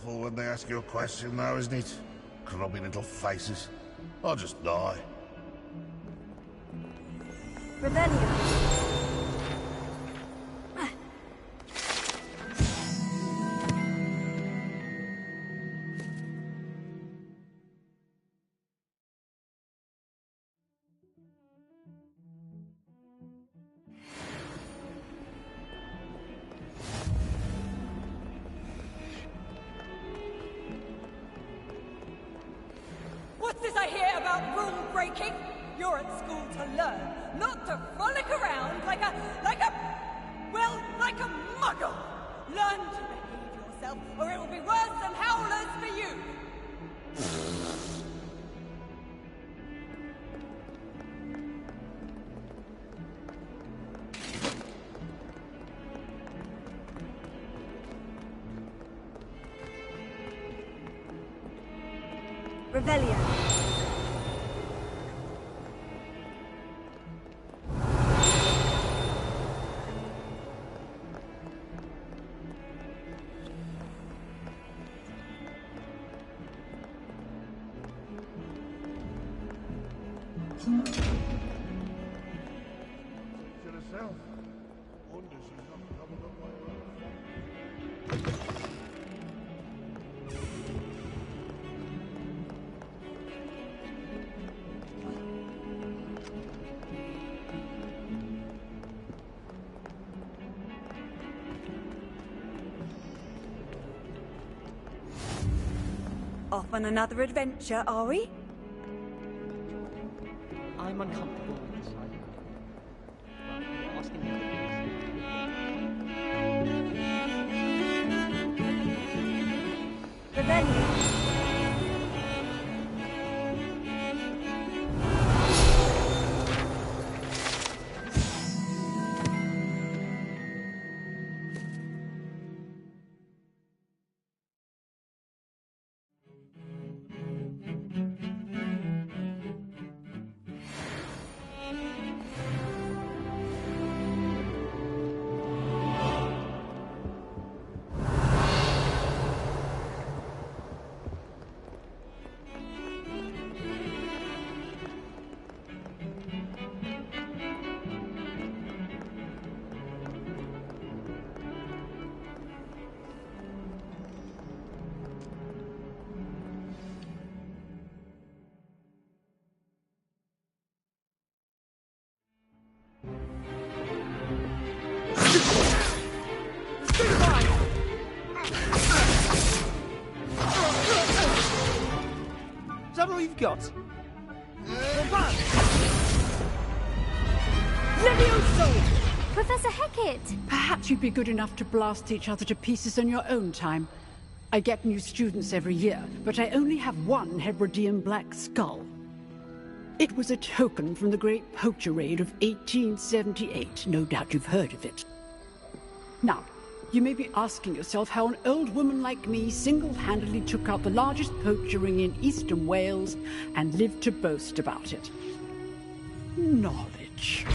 awful when they ask you a question, though, isn't it? Grubby little faces. I'll just die. Revelio. What's this I hear about rule breaking? You're at school to learn, not to frolic around like a muggle. Learn to behave yourself, or it will be worse than howlers for you. Revelio. To herself. Wonder she's not covered up like that. Off on another adventure, are we? I'm uncomfortable with this idea. Well, you're asking me for things. Revelio. Is that all you've got? Levioso! Professor Hecat! Perhaps you'd be good enough to blast each other to pieces in your own time. I get new students every year, but I only have one Hebridean black skull. It was a token from the Great Poacher Raid of 1878. No doubt you've heard of it. Now, you may be asking yourself how an old woman like me single-handedly took out the largest poacher ring in eastern Wales and lived to boast about it. Knowledge.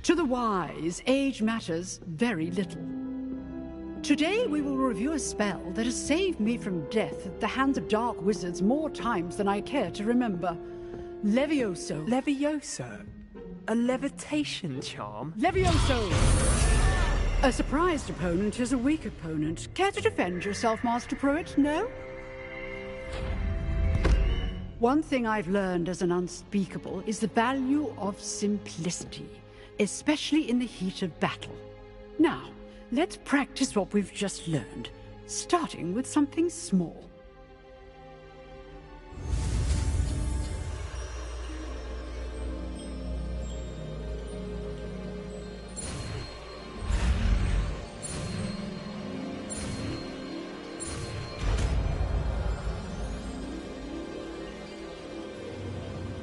To the wise, age matters very little. Today we will review a spell that has saved me from death at the hands of dark wizards more times than I care to remember. Levioso. Levioso? A levitation charm? Levioso! A surprised opponent is a weak opponent. Care to defend yourself, Master Pruitt? No? One thing I've learned as an unspeakable is the value of simplicity, especially in the heat of battle. Now, let's practice what we've just learned, starting with something small.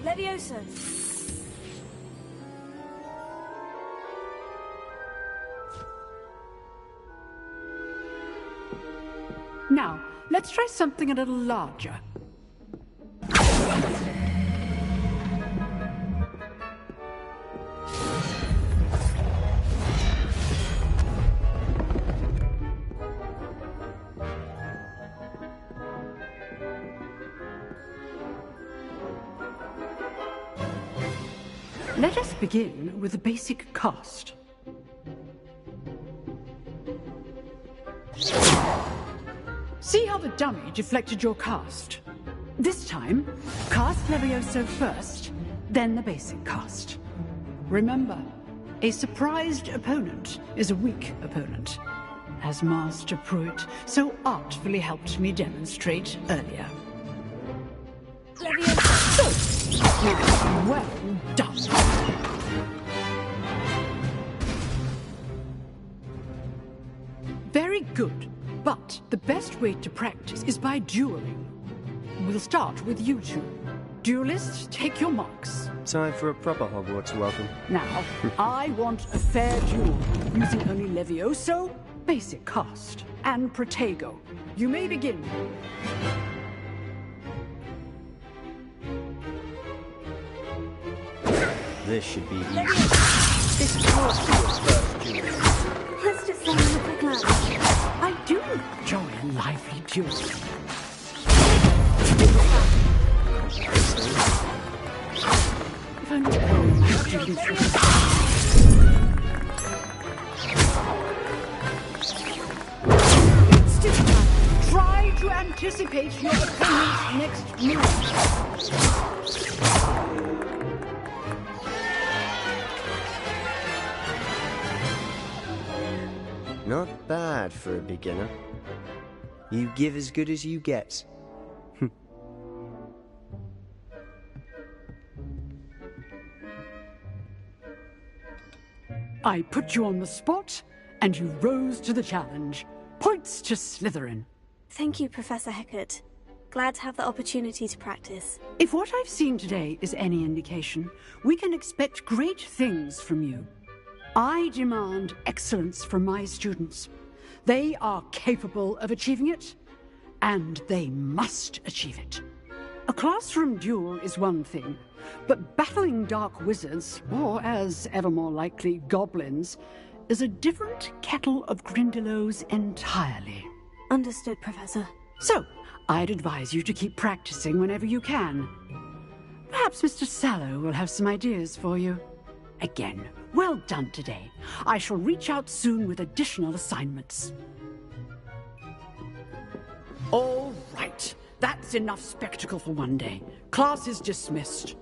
Levioso. Now, let's try something a little larger. Let us begin with the basic cast. See how the dummy deflected your cast? This time, cast Levioso first, then the basic cast. Remember, a surprised opponent is a weak opponent, as Master Pruitt so artfully helped me demonstrate earlier. Levioso! Now, well done. Very good, but the best way to practice is by dueling. We'll start with you two. Duelists, take your marks. Time for a proper Hogwarts welcome. Now, I want a fair duel, using only Levioso, basic cast, and Protego. You may begin. This should be easy. This must be your first duel. Let's just say I'm a quick lad. I do enjoy a lively duel. If only all my students would... Instant time. Try to anticipate your opponent's next move. Not bad for a beginner. You give as good as you get. I put you on the spot, and you rose to the challenge. Points to Slytherin. Thank you, Professor Hecat. Glad to have the opportunity to practice. If what I've seen today is any indication, we can expect great things from you. I demand excellence from my students. They are capable of achieving it, and they must achieve it. A classroom duel is one thing, but battling dark wizards, or as ever more likely, goblins, is a different kettle of Grindylows entirely. Understood, Professor. So, I'd advise you to keep practicing whenever you can. Perhaps Mr. Sallow will have some ideas for you. Again, well done today. I shall reach out soon with additional assignments. All right. That's enough spectacle for one day. Class is dismissed.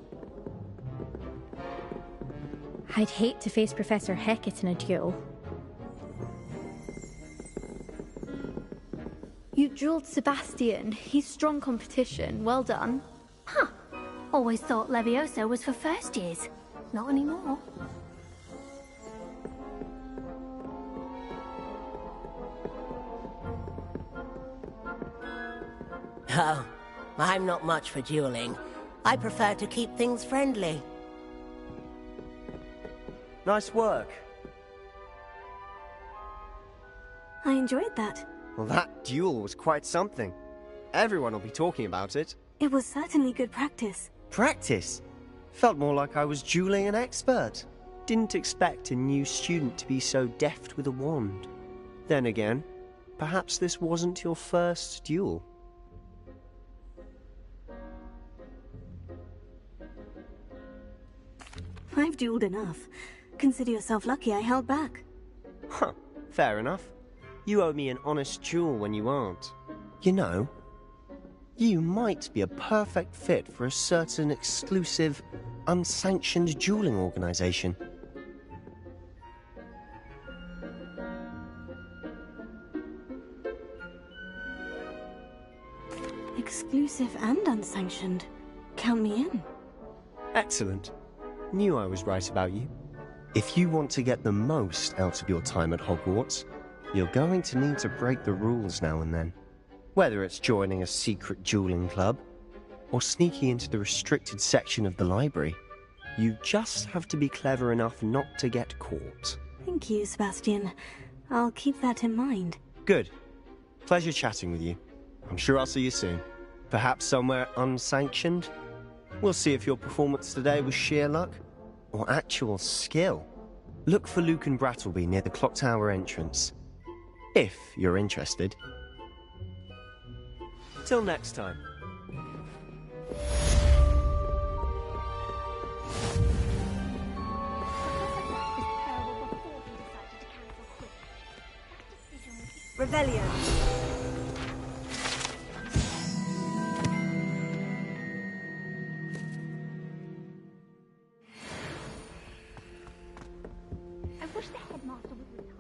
I'd hate to face Professor Hecat in a duel. You dueled Sebastian. He's strong competition. Well done. Huh. Always thought Levioso was for first years. Not anymore. Oh, I'm not much for dueling. I prefer to keep things friendly. Nice work. I enjoyed that. Well, that duel was quite something. Everyone will be talking about it. It was certainly good practice. Practice? Felt more like I was dueling an expert. Didn't expect a new student to be so deft with a wand. Then again, perhaps this wasn't your first duel. I've dueled enough. Consider yourself lucky I held back. Huh, fair enough. You owe me an honest duel when you aren't. You know, you might be a perfect fit for a certain exclusive, unsanctioned dueling organization. Exclusive and unsanctioned. Count me in. Excellent. Knew I was right about you. If you want to get the most out of your time at Hogwarts, you're going to need to break the rules now and then. Whether it's joining a secret dueling club, or sneaking into the restricted section of the library, you just have to be clever enough not to get caught. Thank you, Sebastian. I'll keep that in mind. Good. Pleasure chatting with you. I'm sure I'll see you soon. Perhaps somewhere unsanctioned? We'll see if your performance today was sheer luck, or actual skill. Look for Luke and Brattleby near the clock tower entrance. If you're interested. Till next time. Revelio. I wish the headmaster would retire.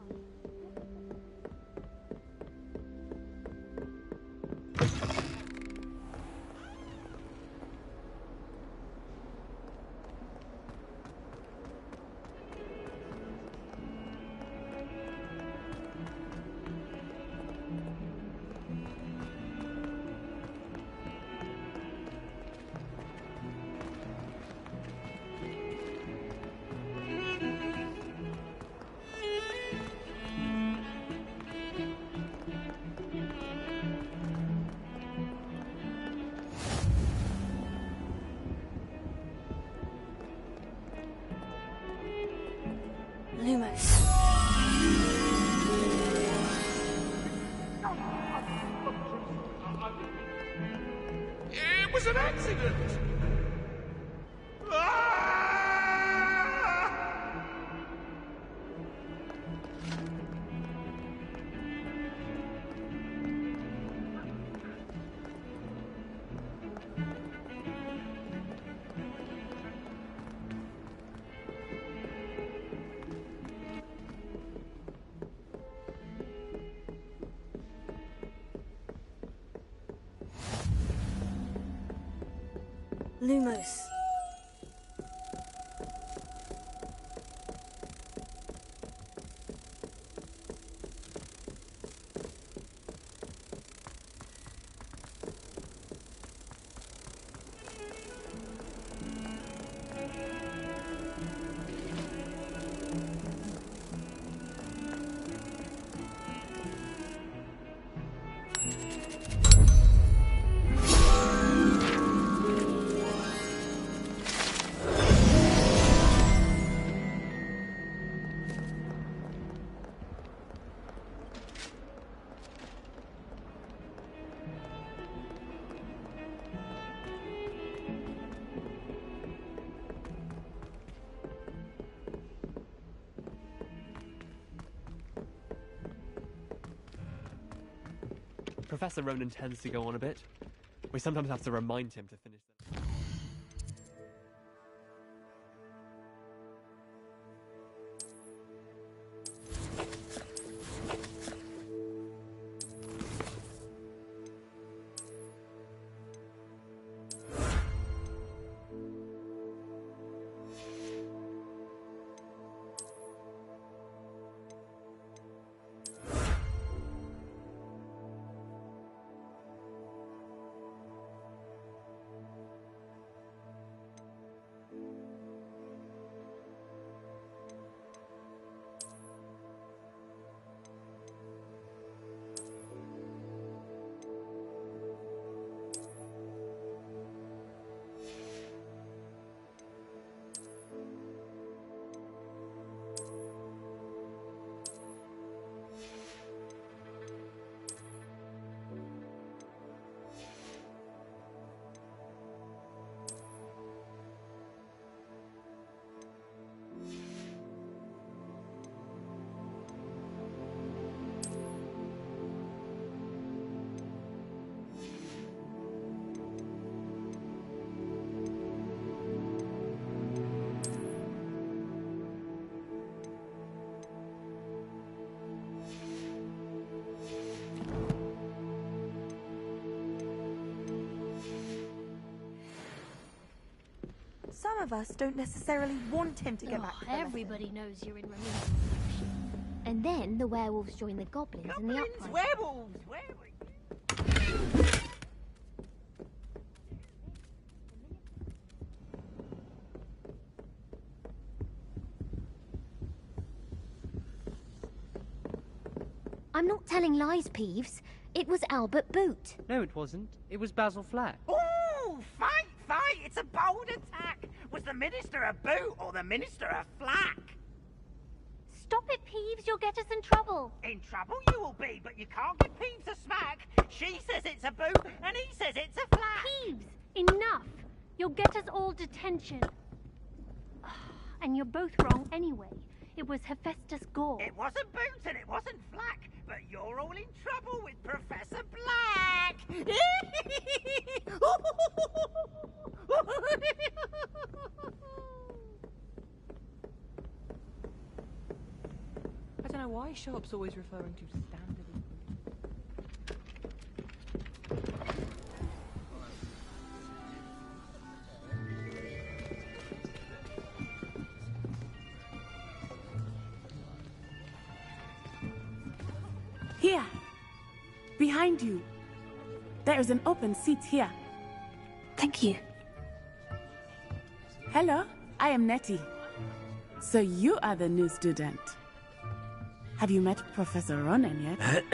Lumos. It was an accident! Lumos. Professor Ronan tends to go on a bit. We sometimes have to remind him to finish them. Some of us don't necessarily want him to get back to the Everybody knows you're in remedial section. And then the werewolves join the goblins in the uprising. Werewolves! I'm not telling lies, Peeves. It was Albert Boot. No, it wasn't. It was Basil Flack. Ooh, fight! It's a bold attack! Was the Minister a boot or the Minister a flack? Stop it, Peeves. You'll get us in trouble. In trouble you will be, but you can't get Peeves a smack. She says it's a boot, and he says it's a flack. Peeves, enough. You'll get us all detention. And you're both wrong anyway. It was Hephaestus Gore. It wasn't Boots and it wasn't Flack, but you're all in trouble with Professor Black! I don't know why Sharp's always referring to standard. Here! Behind you! There is an open seat here. Thank you. Hello, I am Nettie. So you are the new student. Have you met Professor Ronan yet?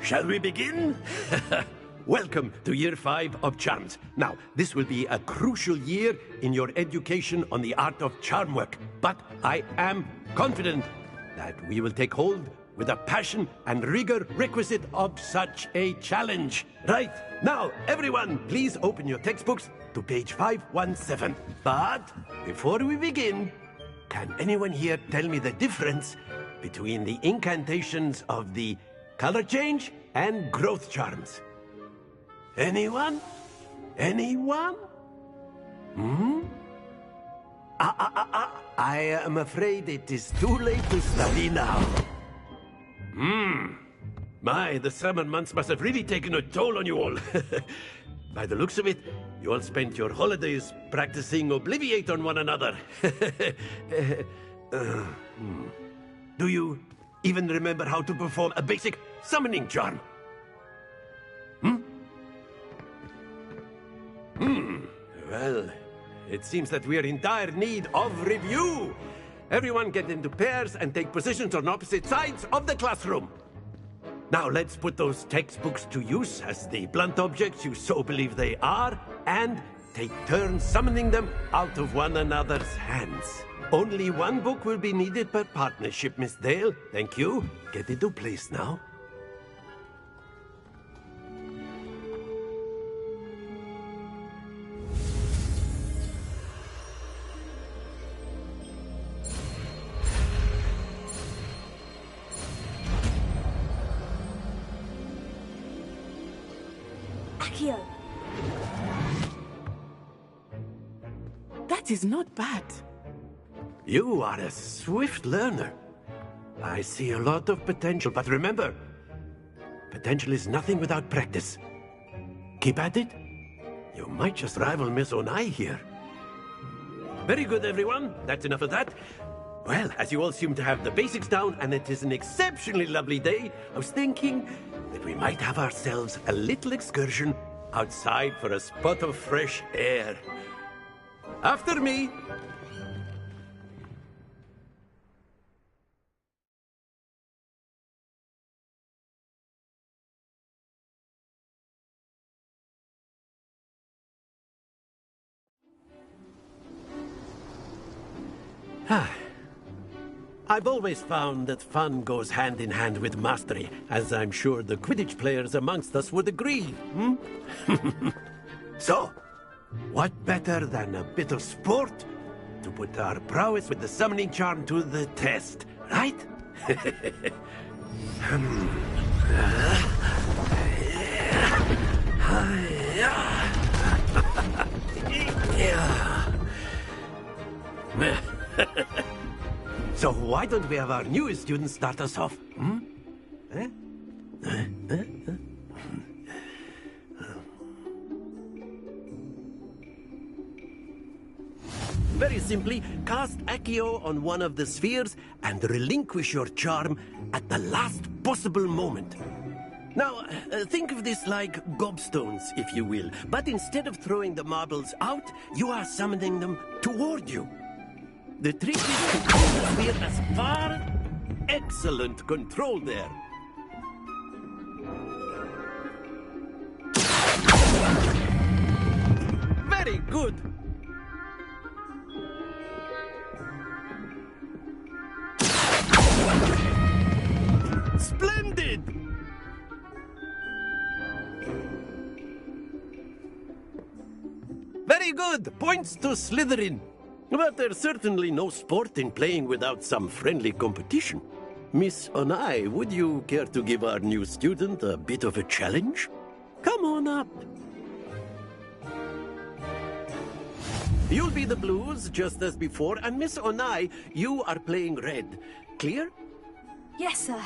Shall we begin? Welcome to Year 5 of Charms. Now, this will be a crucial year in your education on the art of charm work, but I am confident that we will take hold with the passion and rigor requisite of such a challenge. Right, now, everyone, please open your textbooks to page 517. But before we begin, can anyone here tell me the difference between the incantations of the color change and growth charms? Anyone? Anyone? I am afraid it is too late to study now. My, the summer months must have really taken a toll on you all. By the looks of it, you all spent your holidays practicing Obliviate on one another. Do you even remember how to perform a basic summoning charm? Well, it seems that we are in dire need of review. Everyone get into pairs and take positions on opposite sides of the classroom. Now let's put those textbooks to use as the blunt objects you so believe they are, and take turns summoning them out of one another's hands. Only one book will be needed per partnership, Miss Dale. Thank you. Get into place now. Accio. That is not bad. You are a swift learner. I see a lot of potential, but remember, potential is nothing without practice. Keep at it. You might just rival Miss Onai here. Very good, everyone. That's enough of that. Well, as you all seem to have the basics down, and it is an exceptionally lovely day, I was thinking that we might have ourselves a little excursion outside for a spot of fresh air. After me. I've always found that fun goes hand in hand with mastery, as I'm sure the Quidditch players amongst us would agree. So, what better than a bit of sport to put our prowess with the summoning charm to the test, right? So why don't we have our newest student start us off? Very simply, cast Accio on one of the spheres and relinquish your charm at the last possible moment. Now, think of this like gobstones, if you will. But instead of throwing the marbles out, you are summoning them toward you. The trick is to pull the sphere as far... Excellent control there. Very good. Splendid! Very good. Points to Slytherin. But there's certainly no sport in playing without some friendly competition. Miss Onai, would you care to give our new student a bit of a challenge? Come on up. You'll be the blues, just as before, and Miss Onai, you are playing red. Clear? Yes, sir.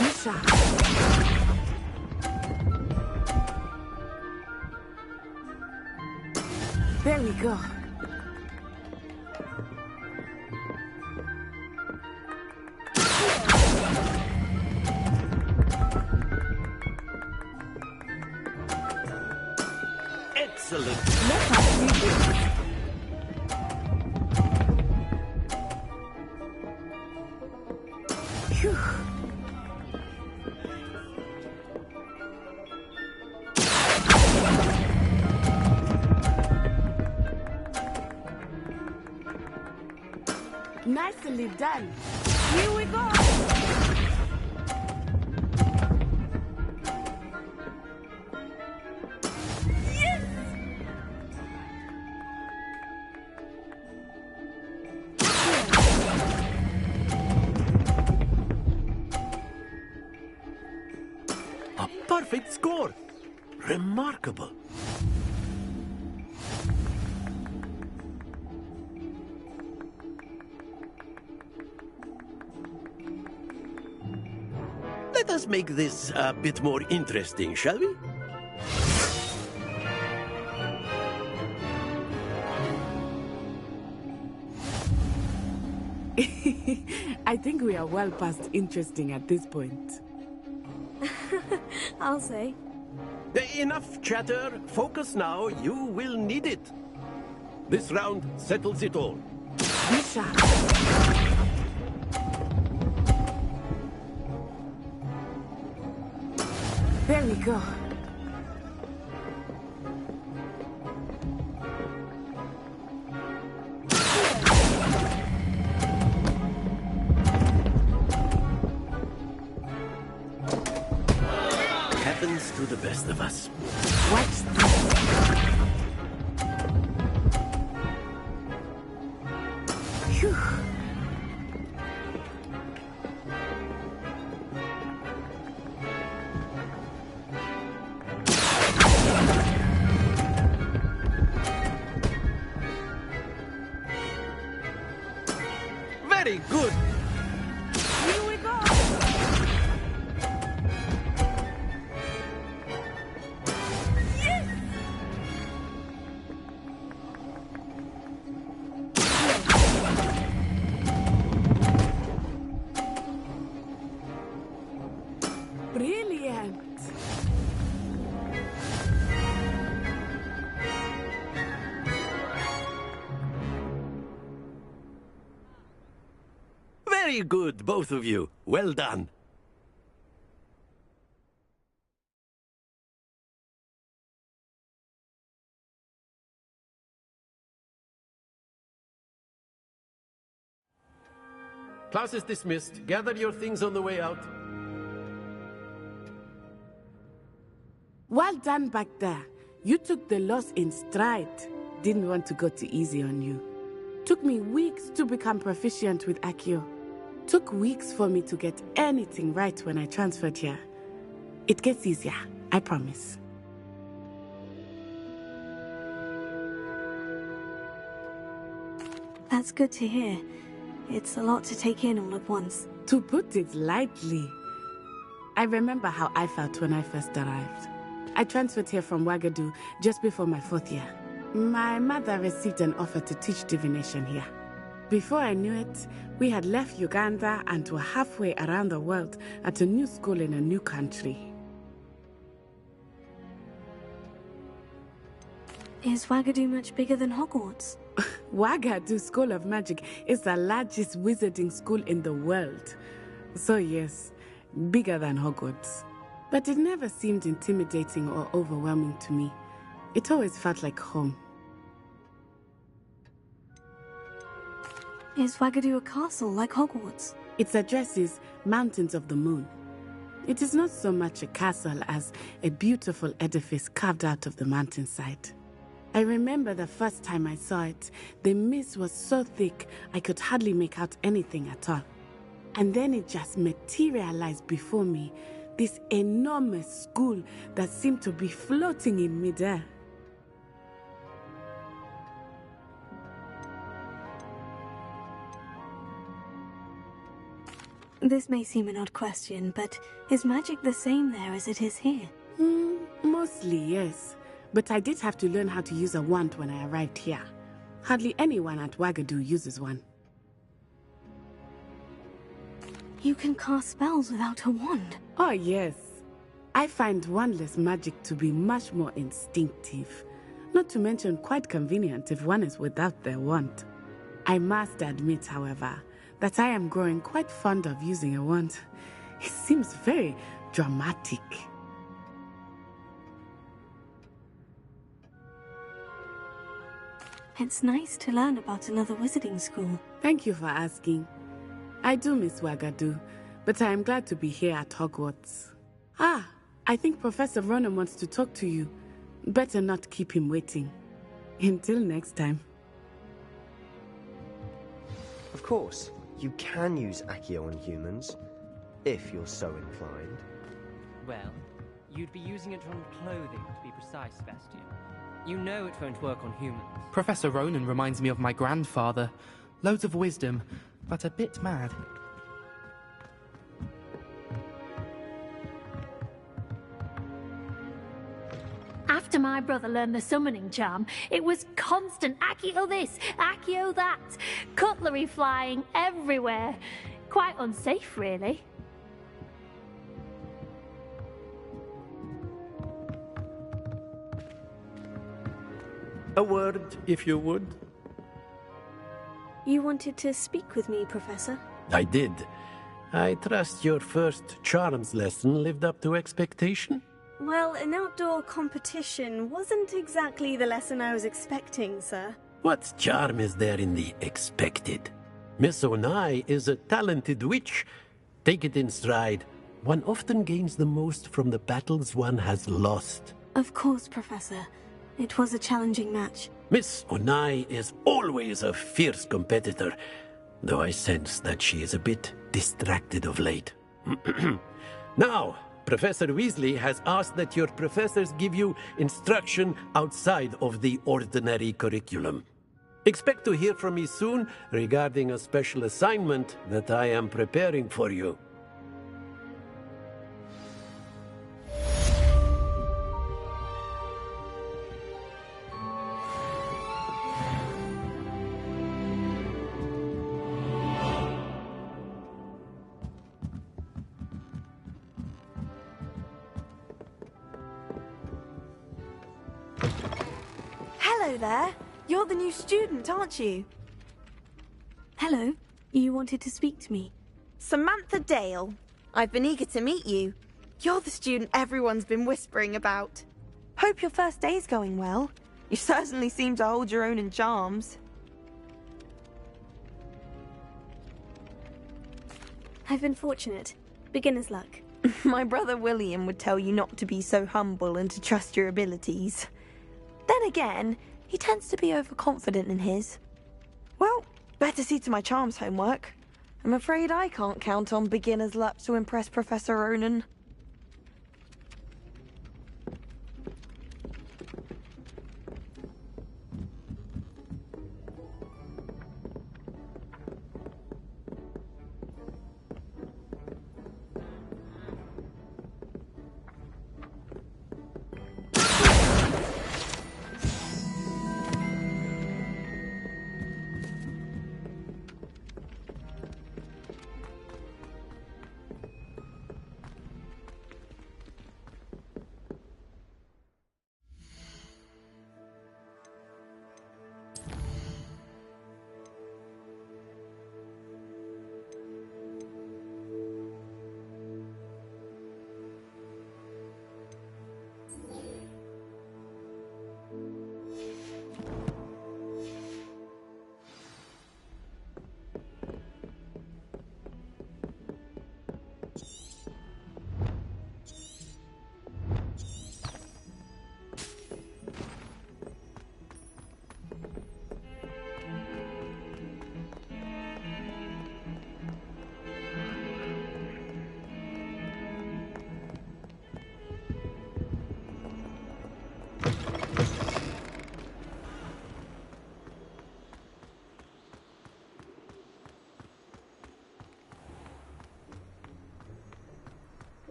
Misha. There we go. Excellent. Let us see this. Phew. Nicely done. Here we go. Yes! A perfect score. Remarkable. Let us make this a bit more interesting, shall we? I think we are well past interesting at this point. I'll say. Enough chatter. Focus now. You will need it. This round settles it all. Misha. There we go. Happens to the best of us. Watch this. Phew. Very good. Here we go. Yes! Brilliant. Very good, both of you. Well done. Class is dismissed. Gather your things on the way out. Well done back there. You took the loss in stride. Didn't want to go too easy on you. Took me weeks to become proficient with Accio. Took weeks for me to get anything right when I transferred here. It gets easier, I promise. That's good to hear. It's a lot to take in all at once. To put it lightly, I remember how I felt when I first arrived. I transferred here from Wagadu just before my 4th year. My mother received an offer to teach divination here. Before I knew it, we had left Uganda and were halfway around the world at a new school in a new country. Is Wagadu much bigger than Hogwarts? Wagadu School of Magic is the largest wizarding school in the world. So yes, bigger than Hogwarts. But it never seemed intimidating or overwhelming to me. It always felt like home. Is Wagadu a castle like Hogwarts? Its address is Mountains of the Moon. It is not so much a castle as a beautiful edifice carved out of the mountainside. I remember the first time I saw it, the mist was so thick I could hardly make out anything at all. And then it just materialized before me, this enormous school that seemed to be floating in midair. This may seem an odd question, but is magic the same there as it is here? Mostly, yes. But I did have to learn how to use a wand when I arrived here. Hardly anyone at Wagadu uses one. You can cast spells without a wand? Oh, yes. I find wandless magic to be much more instinctive. Not to mention quite convenient if one is without their wand. I must admit, however, that I am growing quite fond of using a wand. It seems very dramatic. It's nice to learn about another wizarding school. Thank you for asking. I do miss Wagadu, but I am glad to be here at Hogwarts. Ah, I think Professor Ronan wants to talk to you. Better not keep him waiting. Until next time. Of course, you can use Accio on humans, if you're so inclined. Well, you'd be using it on clothing, to be precise, Sebastian. You know it won't work on humans. Professor Ronan reminds me of my grandfather. Loads of wisdom, but a bit mad. After my brother learned the summoning charm, it was constant Accio this, Accio that, cutlery flying everywhere. Quite unsafe, really. A word, if you would. You wanted to speak with me, Professor? I did. I trust your first charms lesson lived up to expectation? Well, an outdoor competition wasn't exactly the lesson I was expecting, sir. What charm is there in the expected? Miss Onai is a talented witch. Take it in stride. One often gains the most from the battles one has lost. Of course, Professor. It was a challenging match. Miss Onai is always a fierce competitor, though I sense that she is a bit distracted of late. Now, Professor Weasley has asked that your professors give you instruction outside of the ordinary curriculum. Expect to hear from me soon regarding a special assignment that I am preparing for you. Hello there. You're the new student, aren't you? Hello. You wanted to speak to me? Samantha Dale. I've been eager to meet you. You're the student everyone's been whispering about. Hope your first day's going well. You certainly seem to hold your own in charms. I've been fortunate. Beginner's luck. My brother William would tell you not to be so humble and to trust your abilities. Then again, he tends to be overconfident in his. Well, better see to my charms homework. I'm afraid I can't count on beginner's luck to impress Professor Ronan.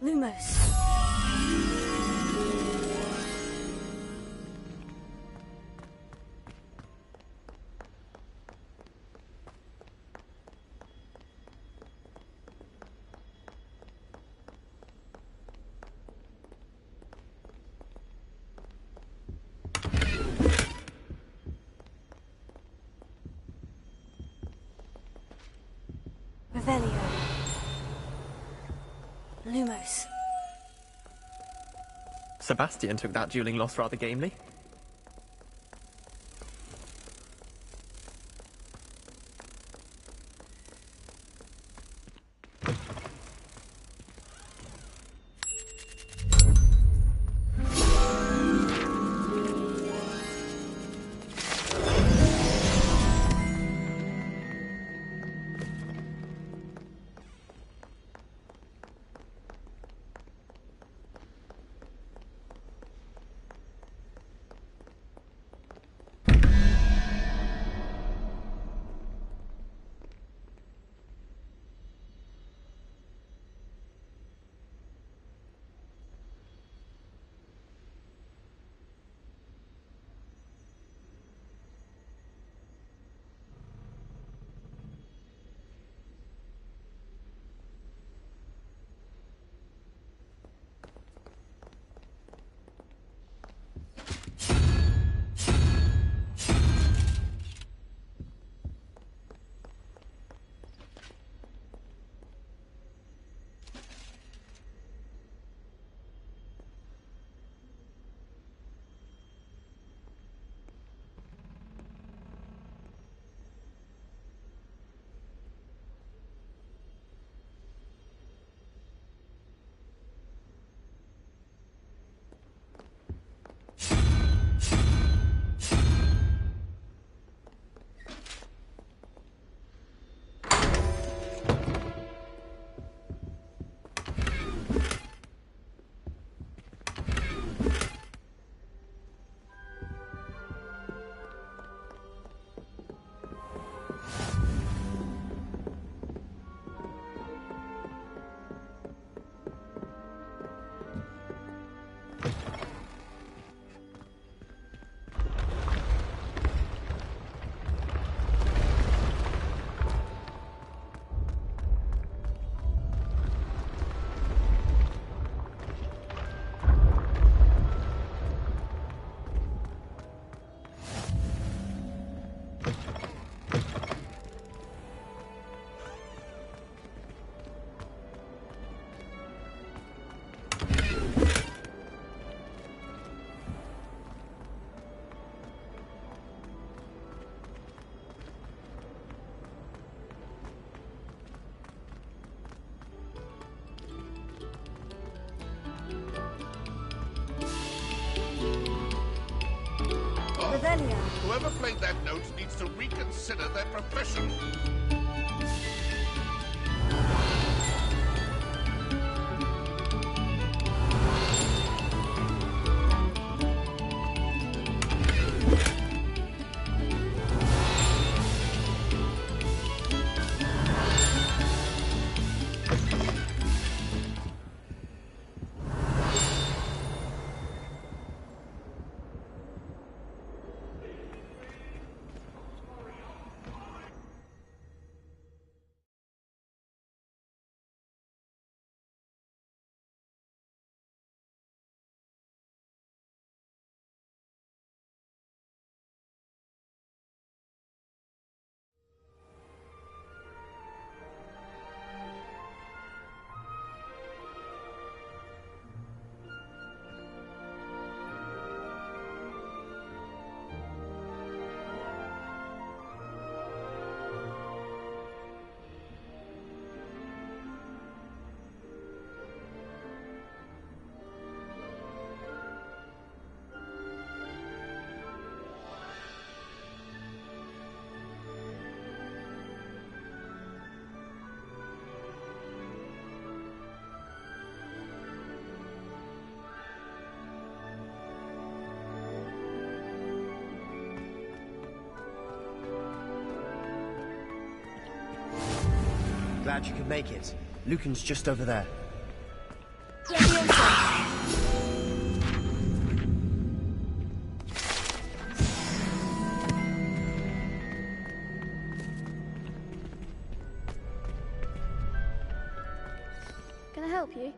Lumos. Revelio. Lumos. Sebastian took that dueling loss rather gamely. Revelio. Whoever played that note needs to reconsider their profession. Glad you could make it. Lucan's just over there. Can I help you?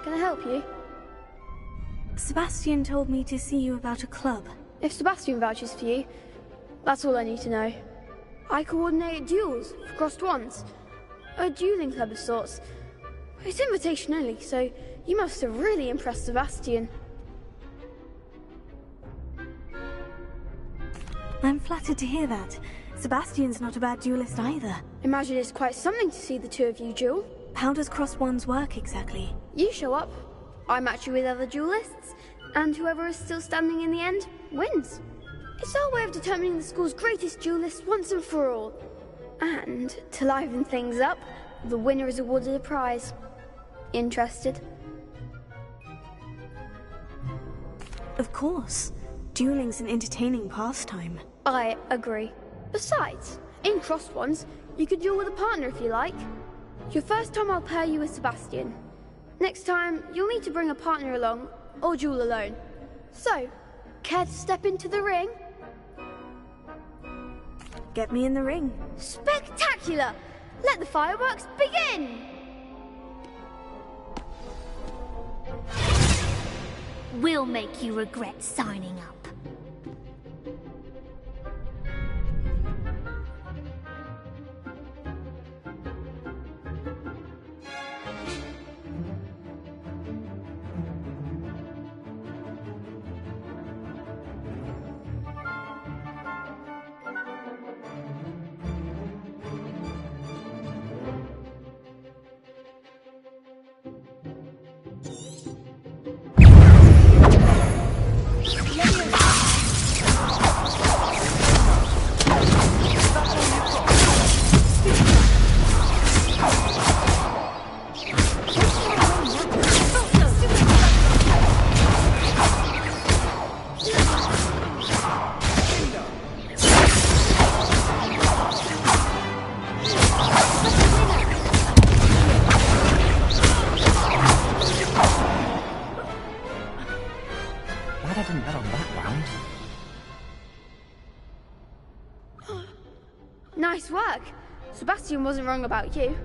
Can I help you? Sebastian told me to see you about a club. If Sebastian vouches for you, that's all I need to know. I coordinate duels for crossed wands. A dueling club of sorts. It's invitation only, so you must have really impressed Sebastian. I'm flattered to hear that. Sebastian's not a bad duelist either. Imagine it's quite something to see the two of you duel. How does crossed wands work exactly? You show up, I match you with other duelists, and whoever is still standing in the end wins. It's our way of determining the school's greatest duelist once and for all. And to liven things up, the winner is awarded a prize. Interested? Of course. Dueling's an entertaining pastime. I agree. Besides, in crossed wands, you could duel with a partner if you like. Your first time I'll pair you with Sebastian. Next time, you'll need to bring a partner along, or duel alone. So, care to step into the ring? Get me in the ring. Spectacular! Let the fireworks begin! We'll make you regret signing up. Glad I didn't bet on that round. Nice work. Sebastian wasn't wrong about you.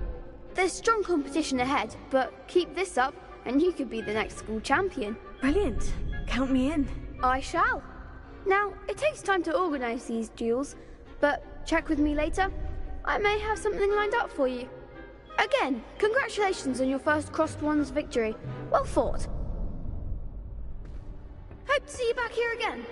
There's strong competition ahead, but keep this up and you could be the next school champion. Brilliant. Count me in. I shall. Now, it takes time to organise these duels, but check with me later. I may have something lined up for you. Again, congratulations on your first crossed wands victory. Well fought. Hope to see you back here again.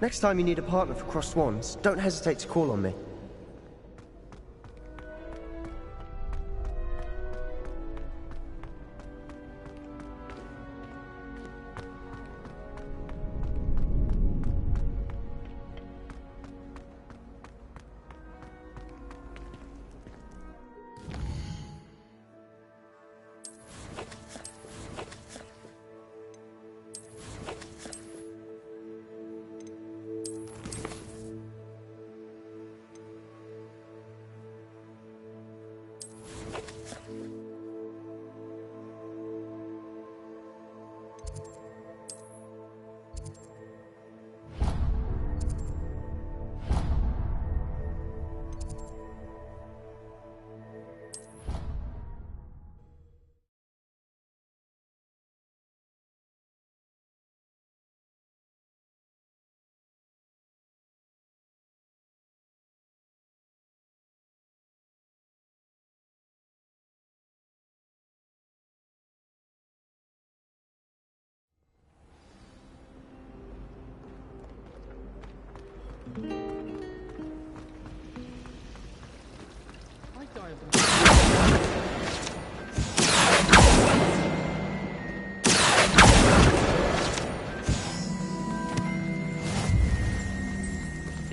Next time you need a partner for crossed wands, don't hesitate to call on me. In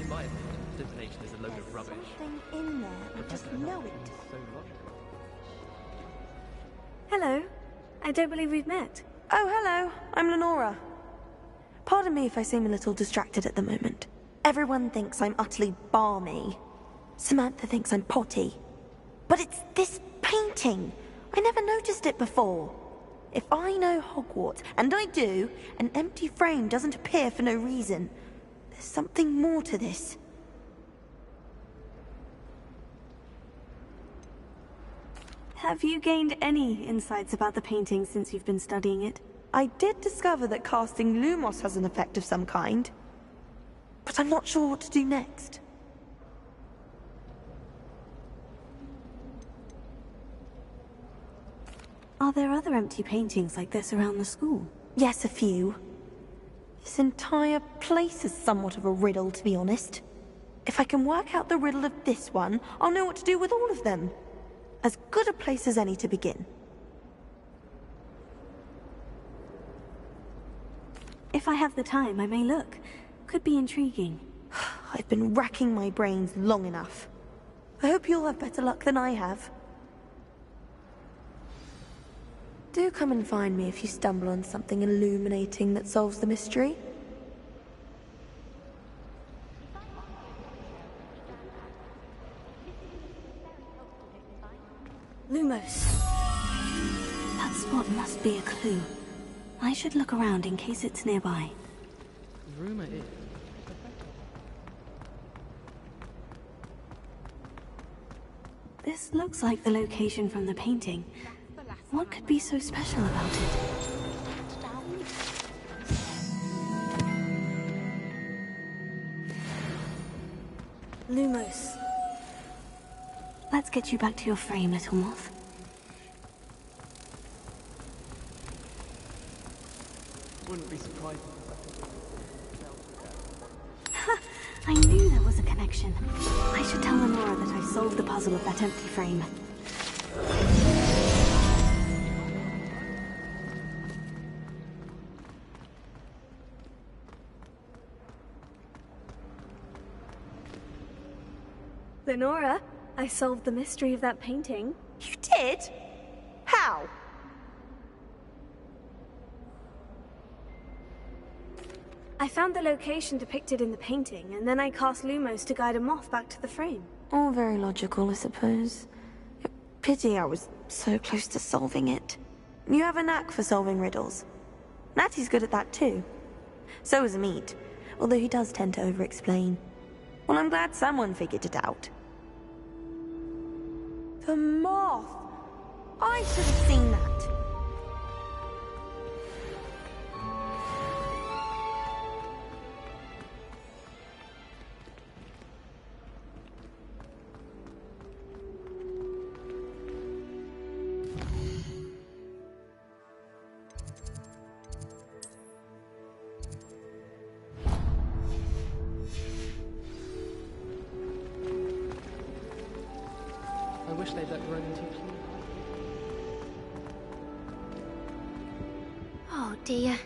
my opinion, divination is a load of rubbish. Something in there. I just know it. Hello. I don't believe we've met. Oh, hello. I'm Lenora. Pardon me if I seem a little distracted at the moment. Everyone thinks I'm utterly balmy. Samantha thinks I'm potty. But it's this painting. I never noticed it before. If I know Hogwarts, and I do, an empty frame doesn't appear for no reason. There's something more to this. Have you gained any insights about the painting since you've been studying it? I did discover that casting Lumos has an effect of some kind. But I'm not sure what to do next. Are there other empty paintings like this around the school? Yes, a few. This entire place is somewhat of a riddle, to be honest. If I can work out the riddle of this one, I'll know what to do with all of them. As good a place as any to begin. If I have the time, I may look. Could be intriguing. I've been racking my brains long enough. I hope you'll have better luck than I have. Do come and find me if you stumble on something illuminating that solves the mystery. Lumos. That spot must be a clue. I should look around in case it's nearby. Rumor is... This looks like the location from the painting. What could be so special about it? Lumos. Let's get you back to your frame, little moth. Wouldn't be surprised. Ha! I knew there was a connection. I should tell Lenora that I solved the puzzle of that empty frame. Lenora, I solved the mystery of that painting. You did? How? I found the location depicted in the painting, and then I cast Lumos to guide a moth back to the frame. All very logical, I suppose. Pity I was so close to solving it. You have a knack for solving riddles. Natty's good at that too. So is Meat, although he does tend to over-explain. Well, I'm glad someone figured it out. The moth! I should have seen that. I wish they'd let Ronan teach me. Oh dear,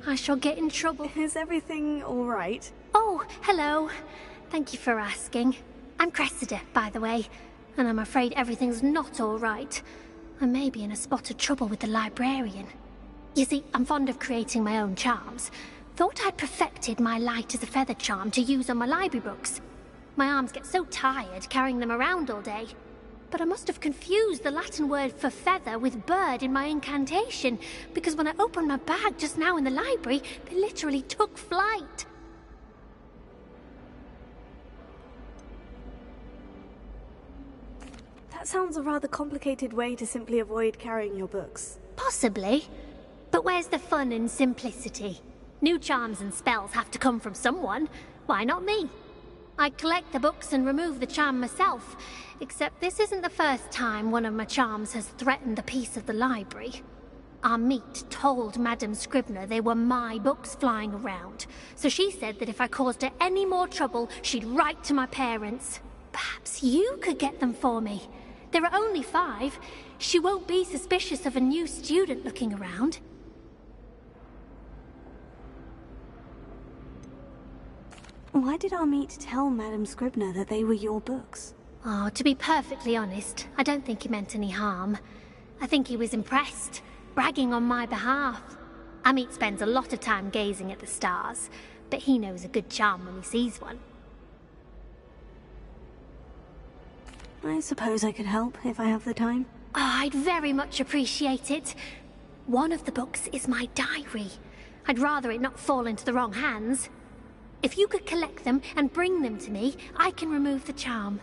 I shall get in trouble. Is everything all right? Oh, hello. Thank you for asking. I'm Cressida, by the way, and I'm afraid everything's not all right. I may be in a spot of trouble with the librarian. You see, I'm fond of creating my own charms. Thought I'd perfected my light as a feather charm to use on my library books. My arms get so tired carrying them around all day. But I must have confused the Latin word for feather with bird in my incantation, because when I opened my bag just now in the library, they literally took flight. That sounds a rather complicated way to simply avoid carrying your books. Possibly. But where's the fun in simplicity? New charms and spells have to come from someone. Why not me? I collect the books and remove the charm myself, except this isn't the first time one of my charms has threatened the peace of the library. Amit told Madame Scribner they were my books flying around, so she said that if I caused her any more trouble, she'd write to my parents. Perhaps you could get them for me. There are only 5. She won't be suspicious of a new student looking around. Why did Amit tell Madame Scribner that they were your books? Oh, to be perfectly honest, I don't think he meant any harm. I think he was impressed, bragging on my behalf. Amit spends a lot of time gazing at the stars, but he knows a good charm when he sees one. I suppose I could help if I have the time. Oh, I'd very much appreciate it. One of the books is my diary. I'd rather it not fall into the wrong hands. If you could collect them and bring them to me, I can remove the charm.